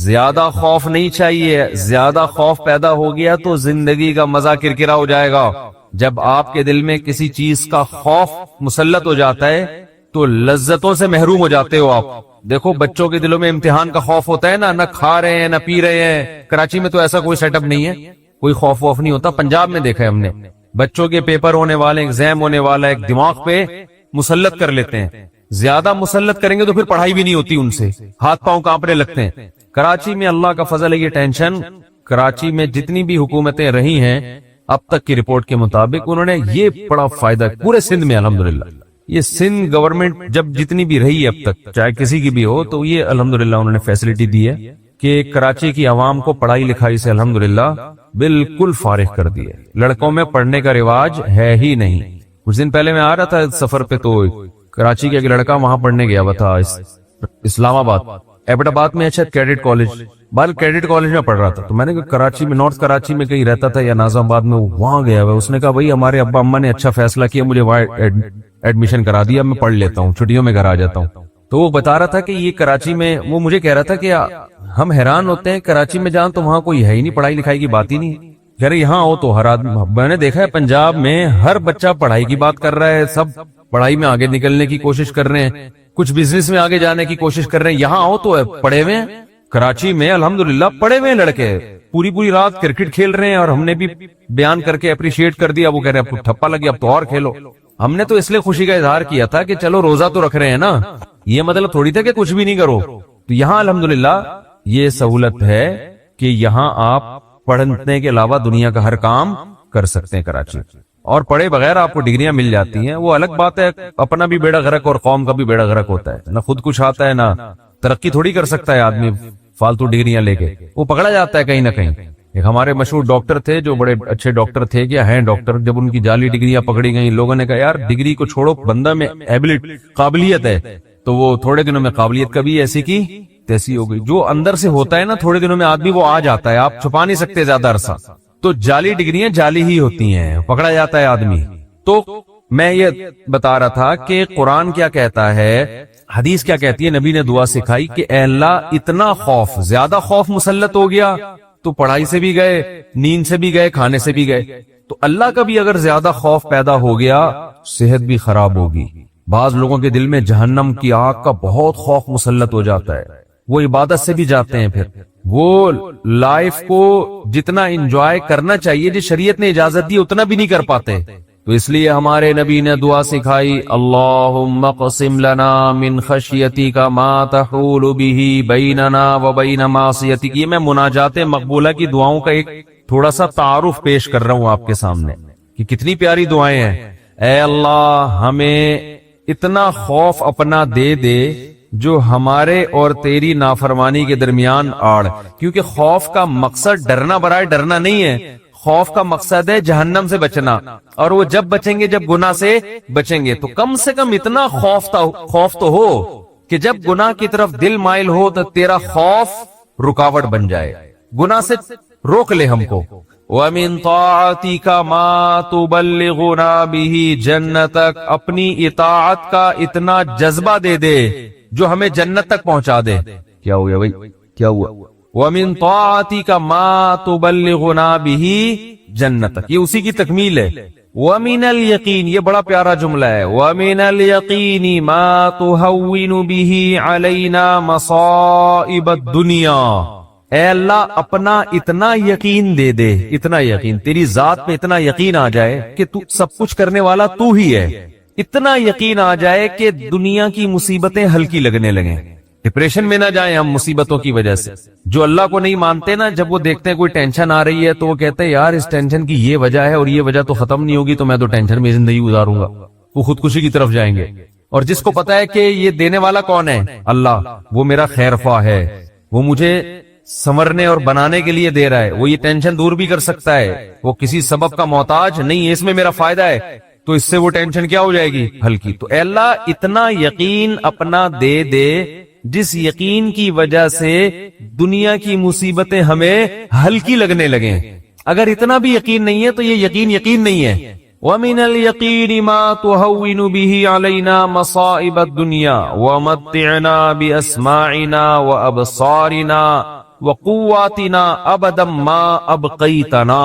زیادہ خوف نہیں چاہیے، زیادہ خوف پیدا ہو گیا تو زندگی کا مزہ کرکرا ہو جائے گا۔ جب آپ کے دل میں کسی چیز کا خوف مسلط ہو جاتا ہے تو لذتوں سے محروم ہو جاتے ہو آپ۔ دیکھو بچوں کے دلوں میں امتحان کا خوف ہوتا ہے نا، نہ کھا رہے ہیں نہ پی رہے ہیں۔ کراچی میں تو ایسا کوئی سیٹ اپ نہیں ہے، کوئی خوف ووف نہیں ہوتا۔ پنجاب میں دیکھا ہے ہم نے، بچوں کے پیپر ہونے والے، ایگزام ہونے والا، ایک دماغ پہ مسلط کر لیتے ہیں۔ زیادہ مسلط کریں گے تو پھر پڑھائی بھی نہیں ہوتی ان سے، ہاتھ پاؤں کانپنے لگتے ہیں۔ کراچی میں اللہ کا فضل ہے، یہ ٹینشن، کراچی میں جتنی بھی حکومتیں رہی ہیں اب تک کی رپورٹ کے مطابق، انہوں نے یہ بڑا فائدہ پورے سندھ میں الحمدللہ، یہ سندھ گورنمنٹ جب جتنی بھی رہی ہے اب تک، چاہے کسی کی بھی ہو، تو یہ الحمدللہ انہوں نے فیسلٹی دی ہے کہ کراچی کی عوام کو پڑھائی لکھائی سے الحمدللہ بالکل فارغ کر دی ہے۔ لڑکوں میں پڑھنے کا رواج ہے ہی نہیں۔ کچھ دن پہلے میں آ رہا تھا سفر پہ، تو کراچی کا ایک لڑکا وہاں پڑھنے گیا ہوا تھا، اسلام آباد، ایبٹ آباد میں، اچھا کیڈٹ کالج، بال کیڈٹ کالج میں پڑھ رہا تھا۔ تو میں نے کہا کراچی میں، نارتھ کراچی میں کہیں رہتا تھا یا ناظم آباد میں، وہاں گیا ہوا۔ اس نے کہا بھائی ہمارے ابا اماں نے اچھا فیصلہ کیا، مجھے وہاں ایڈمیشن کرا دیا، میں پڑھ لیتا ہوں، چھٹیوں میں گھر آ جاتا ہوں۔ تو وہ بتا رہا تھا کہ یہ کراچی میں، وہ مجھے کہہ رہا تھا کہ ہم حیران ہوتے ہیں کراچی میں جان تو وہاں کوئی ہے ہی نہیں، پڑھائی لکھائی کی بات ہی نہیں۔ کہہ رہے یہاں ہو تو ہر آدمی، میں نے دیکھا ہے پنجاب میں ہر بچہ پڑھائی کی بات کر رہا ہے، سب پڑھائی میں آگے نکلنے کی کوشش کر رہے ہیں، کچھ بزنس میں آگے جانے کی کوشش کر رہے ہیں۔ یہاں ہو تو پڑھے ہوئے ہیں، کراچی میں الحمدللہ پڑھے ہوئے لڑکے پوری پوری رات کرکٹ کھیل رہے ہیں، اور ہم نے بھی بیان کر کے اپریشیٹ کر دیا۔ وہ کہہ رہے ہیں اب تو ٹھپا لگی، اب تو اور کھیلو۔ ہم نے تو اس لیے خوشی کا اظہار کیا تھا کہ چلو روزہ تو رکھ رہے ہیں نا، یہ مطلب تھوڑی تھا کہ کچھ بھی نہیں کرو۔ تو یہاں الحمدللہ یہ سہولت ہے کہ یہاں آپ پڑھنے کے علاوہ دنیا کا ہر کام کر سکتے ہیں کراچی، اور پڑھے بغیر آپ کو ڈگریاں مل جاتی ہیں۔ وہ الگ بات ہے، اپنا بھی بیڑا غرق اور قوم کا بھی بیڑا غرق ہوتا ہے، نہ خود کچھ آتا ہے نہ ترقی تھوڑی کر سکتا ہے آدمی فالتو ڈگریاں لے کے، وہ پکڑا جاتا ہے کہیں نہ کہیں۔ ایک ہمارے مشہور ڈاکٹر تھے جو بڑے اچھے ڈاکٹر تھے، کیا ہیں ڈاکٹر، جب ان کی جعلی ڈگریاں پکڑی گئیں، لوگوں نے کہا یار ڈگری کو چھوڑو، بندہ میں قابلیت ہے، تو وہ تھوڑے دنوں میں قابلیت کبھی ایسی کی تیسی ہو گئی۔ جو اندر سے ہوتا ہے نا تھوڑے دنوں میں آدمی وہ آ جاتا ہے، آپ چھپا نہیں سکتے زیادہ عرصہ۔ تو جعلی ڈگریاں جعلی ہی ہوتی ہیں، پکڑا جاتا ہے آدمی۔ تو میں یہ بتا رہا تھا کہ قرآن کیا کہتا ہے، حدیث کیا کہتی ہے، نبی نے دعا سکھائی کہ اے اللہ اتنا خوف، زیادہ خوف مسلط ہو گیا تو پڑھائی سے بھی گئے، نیند سے بھی گئے، کھانے سے بھی گئے۔ تو اللہ کا بھی اگر زیادہ خوف پیدا ہو گیا، صحت بھی خراب ہوگی۔ بعض لوگوں کے دل میں جہنم کی آگ کا بہت خوف مسلط ہو جاتا ہے، وہ عبادت سے بھی جاتے ہیں، پھر وہ لائف کو جتنا انجوائے کرنا چاہیے جو شریعت نے اجازت دی اتنا بھی نہیں کر پاتے۔ تو اس لیے ہمارے نبی نے دعا سکھائی، اللہم اقسم لنا من خشیتک ما تحول به بیننا وبین معصیتک۔ یہ میں مناجات مقبولہ کی دعاؤں کا ایک تھوڑا سا تعارف پیش کر رہا ہوں آپ کے سامنے کہ کتنی پیاری دعائیں ہیں۔ اے اللہ ہمیں اتنا خوف اپنا دے دے جو ہمارے اور تیری نافرمانی کے درمیان آڑ، کیونکہ خوف کا مقصد ڈرنا برائے ڈرنا نہیں ہے، خوف کا مقصد ہے جہنم سے بچنا، اور وہ جب بچیں گے جب گناہ سے بچیں گے۔ تو کم سے کم اتنا خوف تو ہو کہ جب گناہ کی طرف دل مائل ہو تو تیرا خوف رکاوٹ بن جائے، گناہ سے روک لے ہم کو۔ وَمِن طَاعَتِكَ مَا تُبَلِّغُنَا بِهِ جَنَّتَكَ، اپنی اطاعت کا اتنا جذبہ دے دے جو ہمیں جنت تک پہنچا دے۔ کیا ہوا بھائی، کیا ہوا؟ وَمِن طَاعَتِكَ مَا تُبَلِّغُنَا بِهِ جَنَّتَكَ، یہ اسی کی تکمیل ہے۔ وَمِنَ الْيَقِينِ، یہ بڑا پیارا جملہ ہے، وَمِنَ الْيَقِينِ مَا تُهَوِّنُ بِهِ عَلَيْنَا مَصَائِبَ الدُّنْيَا۔ اے اللہ اپنا اتنا یقین دے دے، اتنا یقین، تیری ذات پہ اتنا یقین آ جائے کہ تو سب کچھ کرنے والا تو ہی ہے، اتنا یقین آ جائے کہ دنیا کی مصیبتیں ہلکی لگنے لگیں، ڈپریشن میں نہ جائیں ہم مصیبتوں کی وجہ سے۔ جو اللہ کو نہیں مانتے نا، جب وہ دیکھتے ہیں کوئی ٹینشن آ رہی ہے تو وہ کہتے ہیں یار اس ٹینشن کی یہ وجہ ہے اور یہ وجہ تو ختم نہیں ہوگی، تو میں تو ٹینشن میں زندگی گزاروں گا، وہ خودکشی کی طرف جائیں گے۔ اور جس کو پتا ہے کہ یہ دینے والا کون ہے، اللہ، وہ میرا خیر خواہ ہے، وہ مجھے سنورنے اور بنانے کے لیے دے رہا ہے، وہ یہ ٹینشن دور بھی کر سکتا ہے، وہ کسی سبب کا محتاج نہیں ہے، اس میں میرا فائدہ ہے، تو اس سے وہ ٹینشن کیا ہو جائے گی، ہلکی۔ تو اے اللہ اتنا یقین اپنا دے دے جس یقین کی وجہ سے دنیا کی مصیبتیں ہمیں ہلکی لگنے لگیں۔ اگر اتنا بھی یقین نہیں ہے تو یہ یقین نہیں ہے۔ وَمِنَ الْيَقِينِ مَا تُهَوِّنُ بِهِ عَلَيْنَا مَصَائِبَ الدُّنْيَا وَمَتِّعْنَا بِأَسْمَاعِنَا وَأَبْصَارِنَا وقواتنا ابدا ما ابقیتنا۔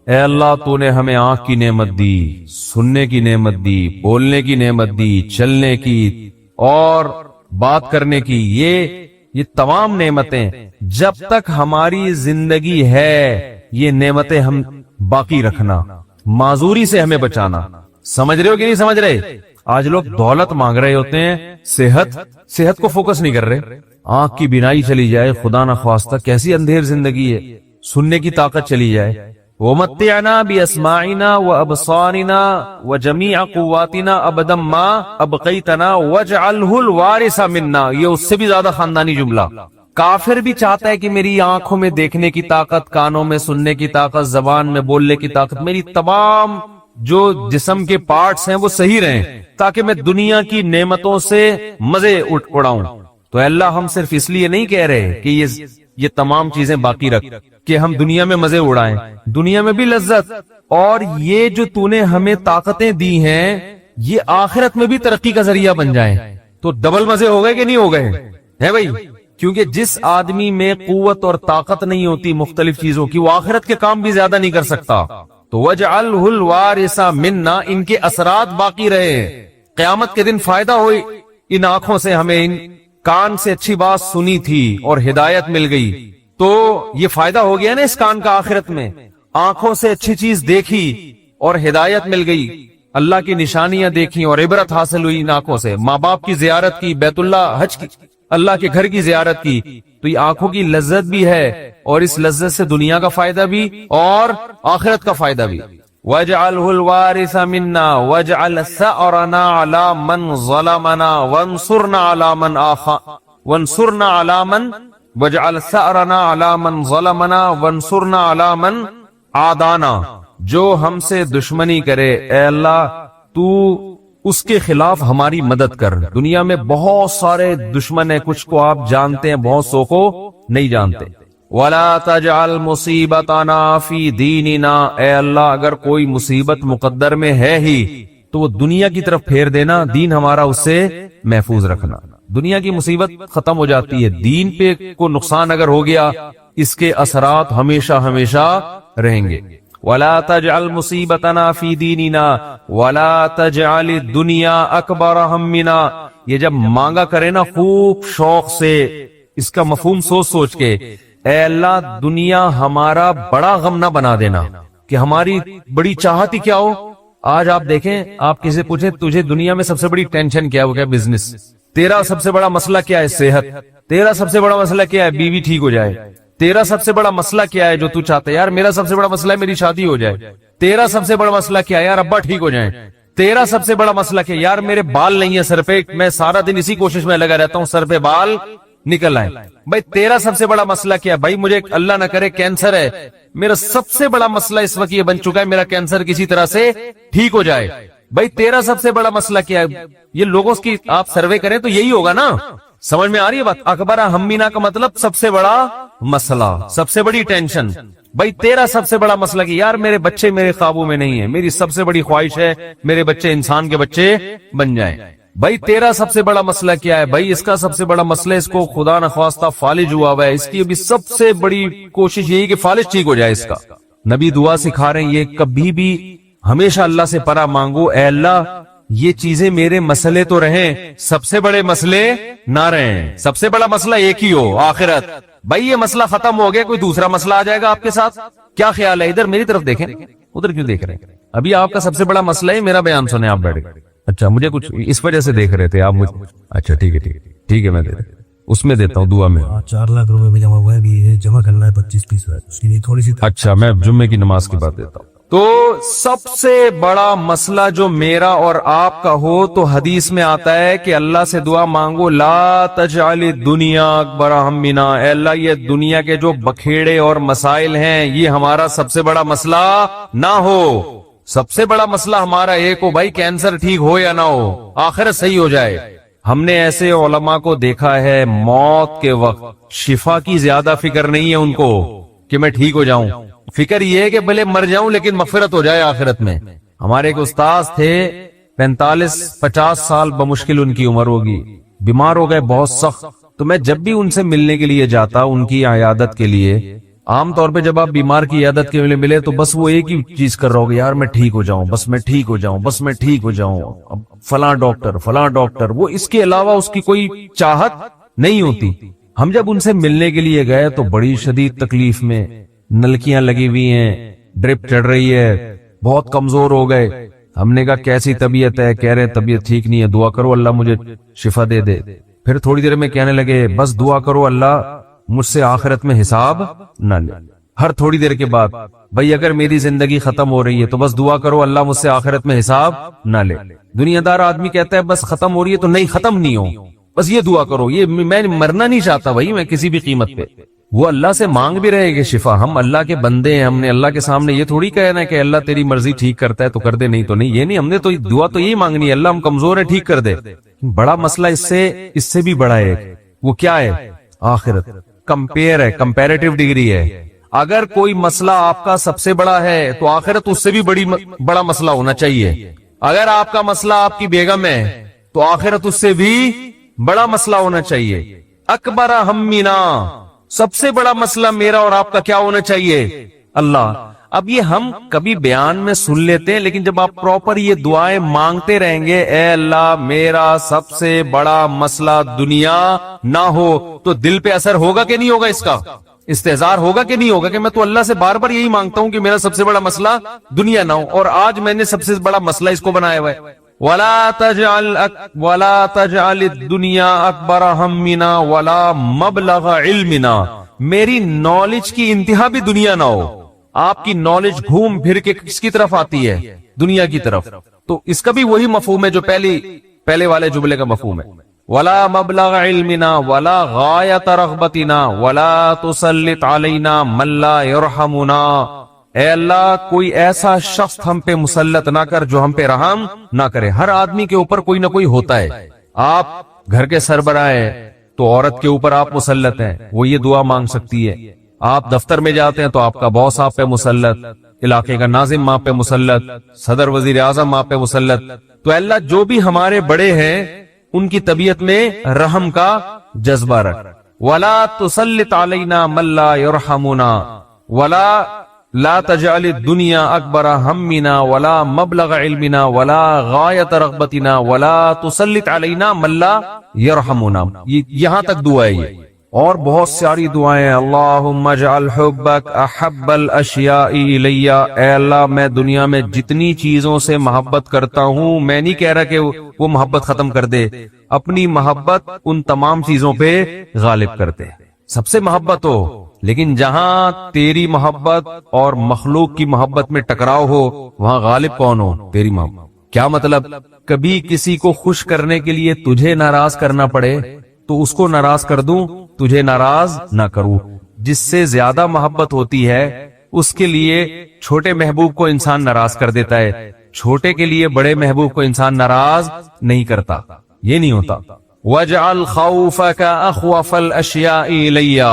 اے اللہ تو نے ہمیں آنکھ کی نعمت دی، سننے کی نعمت دی، بولنے کی نعمت دی، چلنے کی اور بات کرنے کی، یہ تمام نعمتیں جب تک ہماری زندگی ہے یہ نعمتیں ہم باقی رکھنا، معذوری سے ہمیں بچانا۔ سمجھ رہے ہو کہ نہیں سمجھ رہے؟ آج لوگ دولت مانگ رہے ہوتے ہیں، صحت کو فوکس نہیں کر رہے۔ آنکھ کی بینائی چلی جائے، خدا نخواستہ کیسی اندھیر زندگی ہے، سننے کی طاقت چلی جائے۔ وَمَتِّعْنَا بِأَسْمَاعِنَا وَأَبْصَارِنَا وَجَمِيعَ قُوَّاتِنَا أَبَدًا مَا أَبْقَيْتَنَا وَاجْعَلْهُ الْوَارِثَ مِنَّا۔ یہ اس سے بھی زیادہ خاندانی جملہ۔ کافر بھی چاہتا ہے کہ میری آنکھوں میں دیکھنے کی طاقت، کانوں میں سننے کی طاقت، زبان میں بولنے کی طاقت، میری تمام جو جسم کے پارٹس ہیں وہ صحیح رہیں تاکہ میں دنیا کی نعمتوں سے مزے اڑاؤں۔ تو اللہ ہم صرف اس لیے نہیں کہہ رہے کہ یہ تمام چیزیں باقی رکھ کہ ہم دنیا میں مزے اڑائیں، دنیا میں بھی لذت، اور یہ جو تو نے ہمیں طاقتیں دی ہیں یہ آخرت میں بھی ترقی کا ذریعہ بن جائیں۔ تو ڈبل مزے ہو گئے کہ نہیں ہو گئے ہے بھائی؟ کیونکہ جس آدمی میں قوت اور طاقت نہیں ہوتی مختلف چیزوں کی، وہ آخرت کے کام بھی زیادہ نہیں کر سکتا۔ تو وَاجْعَلْهُ الْوَارِثَ مِنَّا، ان کے اثرات باقی رہے، قیامت کے دن فائدہ ہوئی، ان آنکھوں سے ہمیں، ان کان سے اچھی بات سنی تھی اور ہدایت مل گئی، تو یہ فائدہ ہو گیا نا اس کان کا آخرت میں۔ آنکھوں سے اچھی چیز دیکھی اور ہدایت مل گئی، اللہ کی نشانیاں دیکھی اور عبرت حاصل ہوئی ان آنکھوں سے، ماں باپ کی زیارت کی، بیت اللہ حج کی، اللہ کے گھر کی زیارت کی، تو یہ آنکھوں کی لذت بھی ہے، اور اس لذت سے دنیا کا فائدہ بھی اور آخرت کا فائدہ بھی۔ وَاجْعَلْهُ الْوَارِثَ مِنَّا وَاجْعَلْ ثَأْرَنَا عَلَى مَنْ ظَلَمَنَا وَانْصُرْنَا عَلَى مَنْ وَانْصُرْنَا عَلَى مَنْ وَاجْعَلْ ثَأْرَنَا عَلَى مَنْ ظَلَمَنَا وَانْصُرْنَا عَلَى مَنْ عَادَانَا۔ جو ہم سے دشمنی کرے اے اللہ تو اس کے خلاف ہماری مدد کر۔ دنیا میں بہت سارے دشمن ہیں، کچھ کو آپ جانتے ہیں، بہت سو کو نہیں جانتے۔ وَلَا تَجْعَلْ مُصِيبَتَنَا فِي دِينِنَا، اے اللہ اگر کوئی مصیبت مقدر میں ہے ہی تو وہ دنیا کی طرف پھیر دینا، دین ہمارا اس سے محفوظ رکھنا۔ دنیا کی مصیبت ختم ہو جاتی ہے، دین پہ کو نقصان اگر ہو گیا اس کے اثرات ہمیشہ ہمیشہ رہیں گے۔ وَلَا تَجْعَلْ مُصِيبَتَنَا فِي دِينِنَا وَلَا تَجْعَلِ الدُّنْيَا أَكْبَرَ هَمِّنَا۔ یہ جب مانگا کرے نا خوب شوق سے، اس کا مفہوم سوچ کے، اے اللہ دنیا ہمارا بڑا غم نہ بنا دینا، کہ ہماری بڑی چاہت ہی کیا ہو آج آپ دیکھیں, آپ کسی پوچھیں تجھے دنیا میں سب سے بڑی ٹینشن کیا ہے, وہ کیا بزنس. تیرا سب سے بڑا مسئلہ کیا ہے, صحت. تیرا سب سے بڑا مسئلہ کیا ہے, بیوی ٹھیک ہو جائے. تیرا سب سے بڑا مسئلہ کیا ہے جو تو چاہتا ہے, یار میرا سب سے بڑا مسئلہ ہے میری شادی ہو جائے. تیرا سب سے بڑا مسئلہ کیا ہے, یار ابا ٹھیک ہو جائیں. تیرا سب سے بڑا مسئلہ کیا ہے, یار میرے بال نہیں ہے سر پہ, میں سارا دن اسی کوشش میں لگا رہتا ہوں سر پہ بال نکل آئے. بھائی تیرا سب سے بڑا مسئلہ کیا ہے, بھائی مجھے اللہ نہ کرے کینسر ہے, میرا سب سے بڑا مسئلہ اس وقت یہ بن چکا ہے میرا کینسر کسی طرح سے ٹھیک ہو جائے. بھائی تیرا سب سے بڑا مسئلہ کیا ہے, یہ لوگوں کی آپ سروے کریں تو یہی ہوگا نا. سمجھ میں آ رہی ہے بات. اکبر ہمینا کا مطلب سب سے بڑا مسئلہ, سب سے بڑی ٹینشن. بھائی تیرا سب سے بڑا مسئلہ کہ یار میرے بچے میرے قابو میں نہیں ہیں, میری سب سے بڑی خواہش ہے میرے بچے انسان کے بچے بن جائیں. بھائی تیرا سب سے بڑا مسئلہ کیا ہے, بھائی اس کا سب سے بڑا مسئلہ اس کو خدا نخواستہ فالج ہوا ہوا ہے, اس کی ابھی سب سے بڑی کوشش یہی کہ فالج ٹھیک ہو جائے اس کا. نبی دعا سکھا رہے ہیں یہ کبھی بھی ہمیشہ اللہ سے پناہ مانگو, اے اللہ یہ چیزیں میرے مسئلے تو رہیں, سب سے بڑے مسئلے نہ رہیں, سب سے بڑا مسئلہ ایک ہی ہو آخرت. بھائی یہ مسئلہ ختم ہو گیا, کوئی دوسرا مسئلہ آ جائے گا آپ کے ساتھ, کیا خیال ہے؟ ادھر میری طرف دیکھیں, ادھر کیوں دیکھ رہے ہیں؟ ابھی آپ کا سب سے بڑا مسئلہ ہے میرا بیان سنیں, آپ بیٹھ گئے. اچھا مجھے کچھ اس وجہ سے دیکھ رہے تھے آپ مجھے, اچھا ٹھیک ہے ٹھیک ہے, میں اس میں دیتا ہوں دعا میں. 4 لاکھ روپے میں جمع ہوا ہے, ابھی جمع کرنا ہے 25-30 ہزار, اس کے لیے تھوڑی سی. اچھا میں جمعے کی نماز کی بات دیتا ہوں. تو سب سے بڑا مسئلہ جو میرا اور آپ کا ہو تو حدیث میں آتا ہے کہ اللہ سے دعا مانگو, لا تجعل الدنیا اکبر ہمنا, اے اللہ یہ دنیا کے جو بکھیڑے اور مسائل ہیں یہ ہمارا سب سے بڑا مسئلہ نہ ہو. سب سے بڑا مسئلہ ہمارا ایک ہو, بھائی کینسر ٹھیک ہو یا نہ ہو, آخرت صحیح ہو جائے. ہم نے ایسے علماء کو دیکھا ہے موت کے وقت شفا کی زیادہ فکر نہیں ہے ان کو کہ میں ٹھیک ہو جاؤں, فکر یہ ہے کہ بھلے مر جاؤں لیکن مغفرت ہو جائے آخرت میں. ہمارے ایک استاذ تھے 45-50 سال بمشکل ان کی عمر ہوگی, بیمار ہو گئے بہت سخت. تو میں جب بھی ان سے ملنے کے لیے جاتا ان کی عیادت کے لیے, عام طور پہ جب آپ بیمار کی عیادت کے لیے ملے تو بس وہ ایک ہی چیز کر رہا ہوگا, یار میں ٹھیک ہو جاؤں, بس میں ٹھیک ہو جاؤں, بس میں ٹھیک ہو جاؤں, اب فلاں ڈاکٹر. وہ اس کے علاوہ اس کی کوئی چاہت نہیں ہوتی. ہم جب ان سے ملنے کے لیے گئے تو بڑی شدید تکلیف میں, نلکیاں لگی ہوئی ہیں, ڈرپ چڑھ رہی ہے, بہت کمزور ہو گئے. ہم نے کہا کیسی طبیعت ہے؟ کہہ رہے طبیعت ٹھیک نہیں ہے, دعا کرو اللہ مجھے شفا دے دے. پھر تھوڑی دیر میں کہنے لگے بس دعا کرو اللہ مجھ سے آخرت میں حساب نہ لے. ہر تھوڑی دیر کے بعد, بھئی اگر میری زندگی ختم ہو رہی ہے تو بس دعا کرو اللہ مجھ سے آخرت میں حساب نہ لے. دنیا دار آدمی کہتا ہے بس ختم ہو رہی ہے تو نہیں, ختم نہیں ہو, بس یہ دعا کرو, یہ میں مرنا نہیں چاہتا بھائی میں کسی بھی قیمت پہ. وہ اللہ سے مانگ بھی رہے کہ شفا, ہم اللہ کے بندے ہیں, ہم نے اللہ کے سامنے یہ تھوڑی کہنا ہے کہ اللہ تیری مرضی ٹھیک کرتا ہے تو کر دے, نہیں تو نہیں, یہ نہیں. ہم نے تو دعا تو یہی مانگنی ہے, اللہ ہم کمزور ہیں ٹھیک کر دے. بڑا مسئلہ اس سے بھی بڑا ہے, وہ کیا ہے؟ آخرت. کمپیئر ہے, کمپیریٹیو ڈگری ہے. اگر کوئی مسئلہ آپ کا سب سے بڑا ہے تو آخرت اس سے بھی بڑا مسئلہ ہونا چاہیے. اگر آپ کا مسئلہ آپ کی بیگم ہے تو آخرت اس سے بھی بڑا مسئلہ ہونا چاہیے. اکبر ہمینا, سب سے بڑا مسئلہ میرا اور آپ کا کیا ہونا چاہیے؟ اللہ. اب یہ ہم کبھی بیان میں سن لیتے ہیں, لیکن جب آپ پراپر یہ دعائیں مانگتے رہیں گے, اے اللہ میرا سب سے بڑا مسئلہ دنیا نہ ہو, تو دل پہ اثر ہوگا کہ نہیں ہوگا, اس کا استحضار ہوگا کہ نہیں ہوگا کہ میں تو اللہ سے بار بار یہی مانگتا ہوں کہ میرا سب سے بڑا مسئلہ دنیا نہ ہو, اور آج میں نے سب سے بڑا مسئلہ اس کو بنایا ہوا ہے. وَلَا تَجْعَلِ الدُّنْيَا أَكْبَرَ هَمِّنَا وَلَا مَبْلَغَ عِلْمِنَا, میری نالج کی انتہا بھی دنیا نہ ہو. آپ کی نالج گھوم پھر کے کس کی طرف آتی ہے؟ دنیا کی طرف. تو اس کا بھی وہی مفہوم ہے جو پہلے والے جملے کا مفہوم ہے. وَلَا مَبْلَغَ عِلْمِنَا وَلَا غَایَةَ رَغْبَتِنَا وَلَا تُسَلِّطْ عَلَيْنَا مَن لَّا يَرْحَمُنَا, اے اللہ کوئی ایسا شخص ہم پہ مسلط نہ کر جو ہم پہ رحم نہ کرے. ہر آدمی کے اوپر کوئی نہ کوئی ہوتا ہے. آپ گھر کے سربراہ ہیں تو عورت کے اوپر آپ مسلط ہیں, وہ یہ دعا مانگ سکتی ہے. آپ دفتر میں جاتے ہیں تو آپ کا باس آپ پہ مسلط, علاقے کا ناظم آپ پہ مسلط, صدر وزیر اعظم آپ پہ مسلط. تو اللہ جو بھی ہمارے بڑے ہیں ان کی طبیعت میں رحم کا جذبہ رکھ. وَلَا تُسَلِّطْ عَلَيْنَا مَن لَّا يَرْحَمُنَا وَلَا لا تجعل الدنیا اکبر ہمنا ولا مبلغ علمنا ولا غایت رغبتنا ولا تسلط علینا من لا یرحمنا. یہاں تک دعا ہے. اور بہت ساری دعائیں، اللہم اجعل حبک احب الاشیاء الیہ، اے اللہ میں دنیا میں جتنی چیزوں سے محبت کرتا ہوں، میں نہیں کہہ رہا کہ وہ محبت ختم کر دے، اپنی محبت ان تمام چیزوں پہ غالب کر دے۔ سب سے محبت ہو، لیکن جہاں تیری محبت اور مخلوق کی محبت میں ٹکراؤ ہو، وہاں غالب کون ہو؟ تیری محبت۔ کیا مطلب؟ کبھی کسی کو خوش کرنے کے لیے تجھے ناراض کرنا پڑے تو اس کو ناراض کر دوں، تجھے ناراض نہ کروں۔ جس سے زیادہ محبت ہوتی ہے اس کے لیے چھوٹے محبوب کو انسان ناراض کر دیتا ہے، چھوٹے کے لیے بڑے محبوب کو انسان ناراض نہیں کرتا، یہ نہیں ہوتا۔ وَاجْعَلْ خَوْفَكَ أَخْوَفَ الْأَشْيَاءِ إِلَيَّ،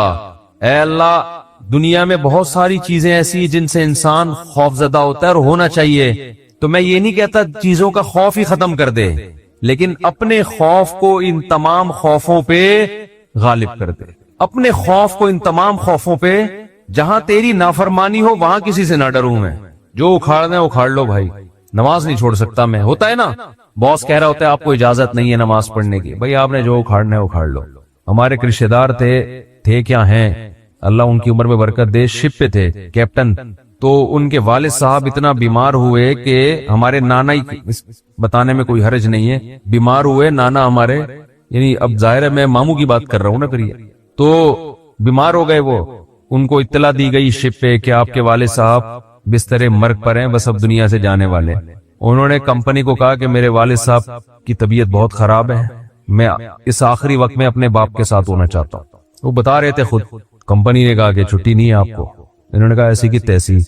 اے اللہ دنیا میں بہت ساری چیزیں ایسی جن سے انسان خوف زدہ ہوتا ہے اور ہونا چاہیے، تو میں یہ نہیں کہتا چیزوں کا خوف ہی ختم کر دے، لیکن اپنے خوف کو ان تمام خوفوں پہ غالب کر دے، اپنے خوف کو ان تمام خوفوں پہ، جہاں تیری نافرمانی ہو وہاں کسی سے نہ ڈروں میں، جو اکھاڑنا ہے اکھاڑ لو بھائی، نماز نہیں چھوڑ سکتا میں، ہوتا ہے نا، باس کہہ رہا ہوتا ہے آپ کو اجازت نہیں ہے نماز پڑھنے کی، بھائی آپ نے جو اکھاڑنا ہے اکھاڑ لو۔ ہمارے ایک رشتے دار تھے کیا ہیں، اللہ ان کی عمر میں برکت دے، شپ پہ تھے کیپٹن، تو ان کے والد صاحب اتنا بیمار ہوئے کہ ہمارے نانا ہی، بتانے میں کوئی حرج نہیں ہے، بیمار ہوئے نانا ہمارے، یعنی اب ظاہر ہے میں ماموں کی بات کر رہا ہوں نا، کریے، تو بیمار ہو گئے وہ، ان کو اطلاع دی گئی شپ پہ کہ آپ کے والد صاحب بستر مرگ پر ہیں، بس اب دنیا سے جانے والے۔ انہوں نے کمپنی کو کہا کہ میرے والد صاحب کی طبیعت بہت خراب ہے، میں اس آخری وقت میں اپنے باپ کے ساتھ ہونا چاہتا ہوں۔ وہ بتا رہے تھے خود، کمپنی نے کہا کہ چھٹی نہیں ہے آپ کو، انہوں نے کہا ایسی کی تیسی،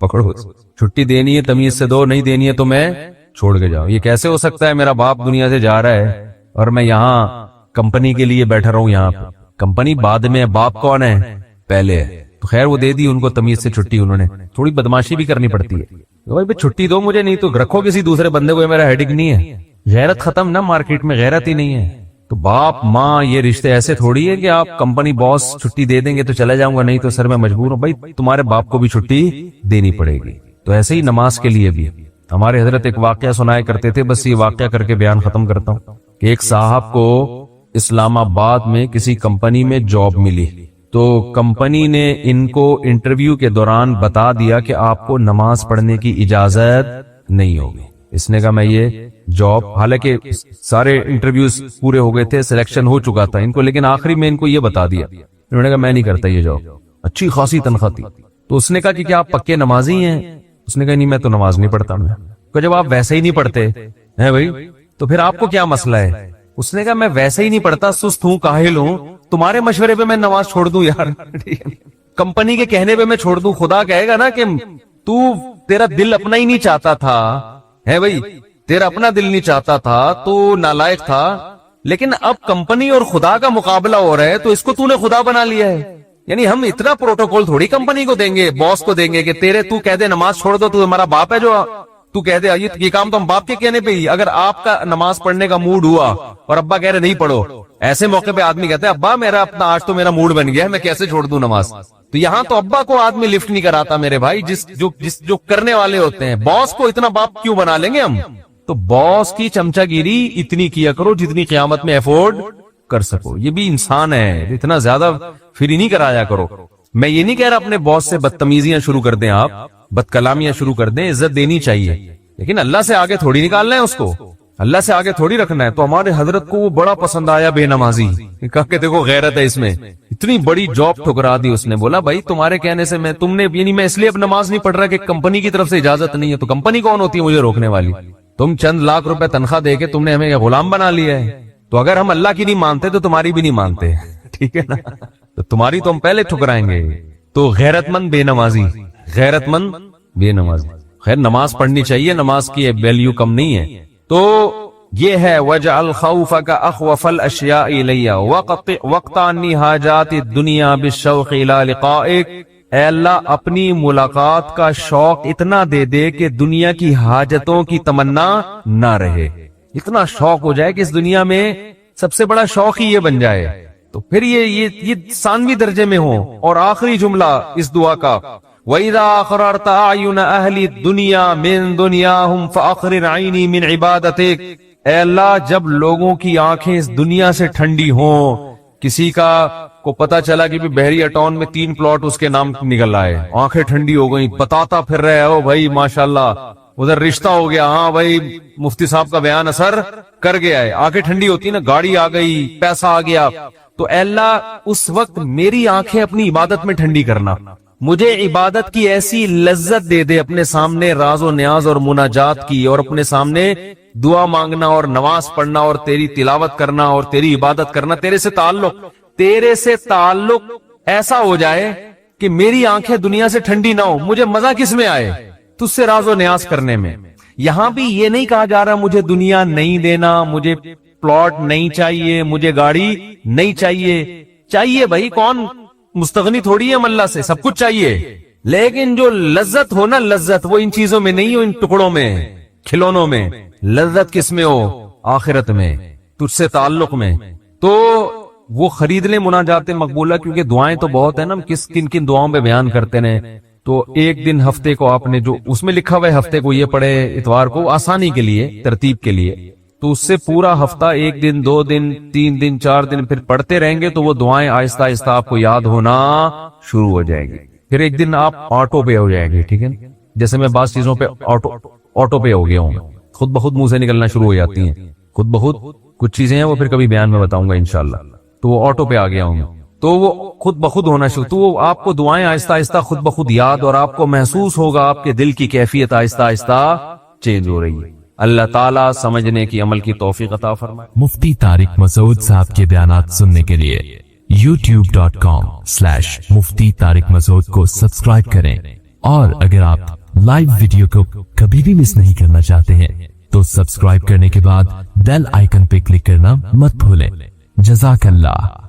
پکڑو، چھٹی دینی ہے تمیز سے دو، نہیں دینی ہے تو میں چھوڑ کے جاؤ۔ یہ کیسے ہو سکتا ہے میرا باپ دنیا سے جا رہا ہے اور میں یہاں کمپنی کے لیے بیٹھا رہوں، یہاں پہ کمپنی بعد میں، باپ کون ہے؟ پہلے ہے۔ تو خیر وہ دے دی ان کو تمیز سے چھٹی، انہوں نے تھوڑی بدماشی بھی کرنی پڑتی ہے، بھائی چھٹی دو مجھے، نہیں تو رکھو کسی دوسرے بندے کو، یہ میرا ہیڈک نہیں ہے۔ غیرت ختم نا، مارکیٹ میں غیرت ہی نہیں ہے۔ تو باپ ماں یہ رشتے ایسے تھوڑی ہے کہ آپ کمپنی باس چھٹی دے دیں گے تو چلے جاؤں گا، نہیں تو سر میں مجبور ہوں، بھائی تمہارے باپ کو بھی چھٹی دینی پڑے گی۔ تو ایسے ہی نماز کے لیے بھی ہمارے حضرت ایک واقعہ سنایا کرتے تھے، بس یہ واقعہ کر کے بیان ختم کرتا ہوں، کہ ایک صاحب کو اسلام آباد میں کسی کمپنی میں جاب ملی، تو کمپنی نے ان کو انٹرویو کے دوران بتا دیا کہ آپ کو نماز پڑھنے کی اجازت نہیں ہوگی۔ اس نے کہا میں یہ جاب، حالانکہ سارے انٹرویوز پورے ہو گئے تھے، سلیکشن ہو چکا تھا ان کو، لیکن آخری میں ان کو یہ بتا دیا، انہوں نے کہا میں نہیں کرتا یہ جاب، اچھی خاصی تنخواہ تھی۔ تو اس نے کہا کہ کیا آپ پکے نمازی ہیں؟ اس نے کہا نہیں میں تو نماز نہیں پڑھتا۔ میں کہ جب آپ ویسے ہی نہیں پڑھتے ہیں بھائی تو پھر آپ کو کیا مسئلہ ہے؟ اس نے کہا میں ویسے ہی نہیں پڑھتا، سست ہوں، کاہل ہوں، تمہارے مشورے پہ میں نماز چھوڑ دوں یار؟ کمپنی کے کہنے پہ میں چھوڑ دوں؟ خدا کہے گا نا کہ تیرا دل اپنا ہی نہیں چاہتا تھا، ہے بھائی تیرا اپنا دل نہیں چاہتا تھا، تو نالائق تھا، لیکن اب کمپنی اور خدا کا مقابلہ ہو رہا ہے تو اس کو تو نے خدا بنا لیا ہے۔ یعنی ہم اتنا پروٹوکول تھوڑی کمپنی کو دیں گے، باس کو دیں گے کہ تو کہہ دے نماز چھوڑ دو، تو ہمارا باپ ہے جو تو کہہ دے یہ کام تو ہم باپ کے کہنے پہ ہی، اگر آپ کا نماز پڑھنے کا موڈ ہوا اور ابا کہہ رہے نہیں پڑھو، ایسے موقع پہ آدمی کہتے ہیں ابا میرا اپنا آج تو میرا موڈ بن گیا ہے، میں کیسے چھوڑ دوں نماز؟ تو یہاں تو ابا کو آدمی لفٹ نہیں کراتا میرے بھائی، جو کرنے والے ہوتے ہیں، باس کو اتنا باپ کیوں بنا لیں گے ہم؟ تو باس کی چمچا گیری اتنی کیا کرو جتنی قیامت میں افورڈ کر سکو، یہ بھی انسان ہے، اتنا زیادہ فری نہیں کرایا کرو۔ میں یہ نہیں کہہ رہا اپنے باس سے بدتمیزیاں شروع کر دیں، آپ بد کلامیاں شروع کر دیں، عزت دینی چاہیے، لیکن اللہ سے آگے تھوڑی نکالنا ہے اس کو، اللہ سے آگے تھوڑی رکھنا ہے۔ تو ہمارے حضرت کو وہ بڑا پسند آیا بے نمازی، کہا کہ دیکھو غیرت ہے اس میں، اتنی بڑی جاب ٹھکرا دی اس نے۔ بولا بھائی تمہارے کہنے سے یعنی میں اس لیے اب نماز نہیں پڑھ رہا کہ کمپنی کی طرف سے اجازت نہیں ہے، تو کمپنی کون ہوتی ہے مجھے روکنے والی؟ تم چند لاکھ روپے تنخواہ دے کے تم نے ہمیں غلام بنا لیا ہے، تو اگر ہم اللہ کی نہیں مانتے تو تمہاری بھی نہیں مانتے، ٹھیک ہے نا؟ تو تمہاری تو ہم پہلے ٹھکرائیں گے۔ تو غیرت مند بے نمازی، غیرت مند بے نمازی۔ خیر نماز پڑھنی چاہیے، نماز کی ویلیو کم نہیں ہے۔ تو یہ ہے وَجْعَلْ خَوْفَكَ أَخْوَفَ الْأَشْيَاءِ إِلَيَّ وَقْطَعْ عَنِّي حَاجَاتِ الدُّنْيَا بِالشَّوْقِ إِلَىٰ لِقَائِكَ، اے اللہ اپنی ملاقات کا شوق اتنا دے دے کہ دنیا کی حاجتوں کی تمنا نہ رہے، اتنا شوق ہو جائے کہ اس دنیا میں سب سے بڑا شوق ہی یہ بن جائے، تو پھر یہ ثانوی درجے میں ہو۔ اور آخری جملہ اس دعا کا وَإِذَا أَخْرَرْتَ أَعْيُنَ أَهْلِ الدُّنْيَا مِن دُنْيَاهُمْ فَأَخْرِرْ عَيْنِي مِنْ عِبَادَتِكَ، اے اللہ جب لوگوں کی آنکھیں اس دنیا سے ٹھنڈی ہوں کسی کا کو پتا چلا کہ بھی بحریہ ٹاؤن میں 3 پلاٹ اس کے نام نکل رہا ہے, آنکھیں ٹھنڈی ہو گئی, بتاتا پھر رہے ہو بھائی ماشاءاللہ ادھر رشتہ ہو گیا, ہاں بھائی مفتی صاحب کا بیان اثر کر گیا ہے, آنکھیں ٹھنڈی ہوتی نا, گاڑی آ گئی, پیسہ آ گیا, تو اے اللہ اس وقت میری آنکھیں اپنی عبادت میں ٹھنڈی کرنا, مجھے عبادت کی ایسی لذت دے دے, اپنے سامنے راز و نیاز اور مناجات کی, اور اپنے سامنے دعا مانگنا اور نماز پڑھنا اور تیری تلاوت کرنا اور تیری عبادت کرنا, تیرے سے تعلق ایسا ہو جائے کہ میری آنکھیں دنیا سے ٹھنڈی نہ ہو, مجھے مزہ کس میں آئے, تجھ سے راز و نیاز کرنے میں. یہاں بھی یہ نہیں کہا جا رہا مجھے دنیا نہیں دینا, مجھے پلاٹ نہیں چاہیے, مجھے گاڑی نہیں چاہیے بھائی, کون مستغنی تھوڑی ہے ہم اللہ سے, سب کچھ چاہیے, لیکن جو لذت ہو نا, لذت وہ ان چیزوں میں نہیں ہو, ان ٹکڑوں میں, کھلونوں میں. لذت کس میں ہو؟ آخرت میں, تجھ سے تعلق میں. تو وہ خرید لیں مناجات مقبولہ, کیونکہ دعائیں تو بہت ہیں نا, کن کن دعاؤں پہ بیان کرتے ہیں. تو ایک دن ہفتے کو آپ نے جو اس میں لکھا ہوا ہے ہفتے کو یہ پڑھے, اتوار کو آسانی کے لیے, ترتیب کے لیے, تو اس سے پورا ہفتہ 1 دن 2 دن 3 دن 4 دن پھر پڑھتے رہیں گے تو وہ دعائیں آہستہ آہستہ آپ کو یاد ہونا شروع ہو جائے گی. پھر ایک دن آپ آٹو پے ہو جائے گی, ٹھیک ہے, جیسے میں بعض چیزوں پہ آٹو پے ہو گیا ہوں, خود بخود منہ سے نکلنا شروع ہو جاتی ہیں, خود بخود کچھ چیزیں ہیں وہ پھر کبھی بیان میں بتاؤں گا انشاءاللہ. تو وہ آٹو پہ آ گیا ہوں, تو وہ خود بخود ہونا شروع, تو وہ آپ کو دعائیں آہستہ آہستہ خود بخود یاد, اور آپ کو محسوس ہوگا آپ کے دل کی کیفیت آہستہ آہستہ چینج ہو رہی ہے. اللہ تعالیٰ سمجھنے کی عمل کی توفیق عطا فرمائے. مفتی طارق مسعود صاحب کے بیانات سننے کے لیے youtube.com/مفتی طارق مسعود کو سبسکرائب کریں, اور اگر آپ لائیو ویڈیو کو کبھی بھی مس نہیں کرنا چاہتے ہیں تو سبسکرائب کرنے کے بعد بیل آئیکن پہ کلک کرنا مت بھولیں. جزاک اللہ.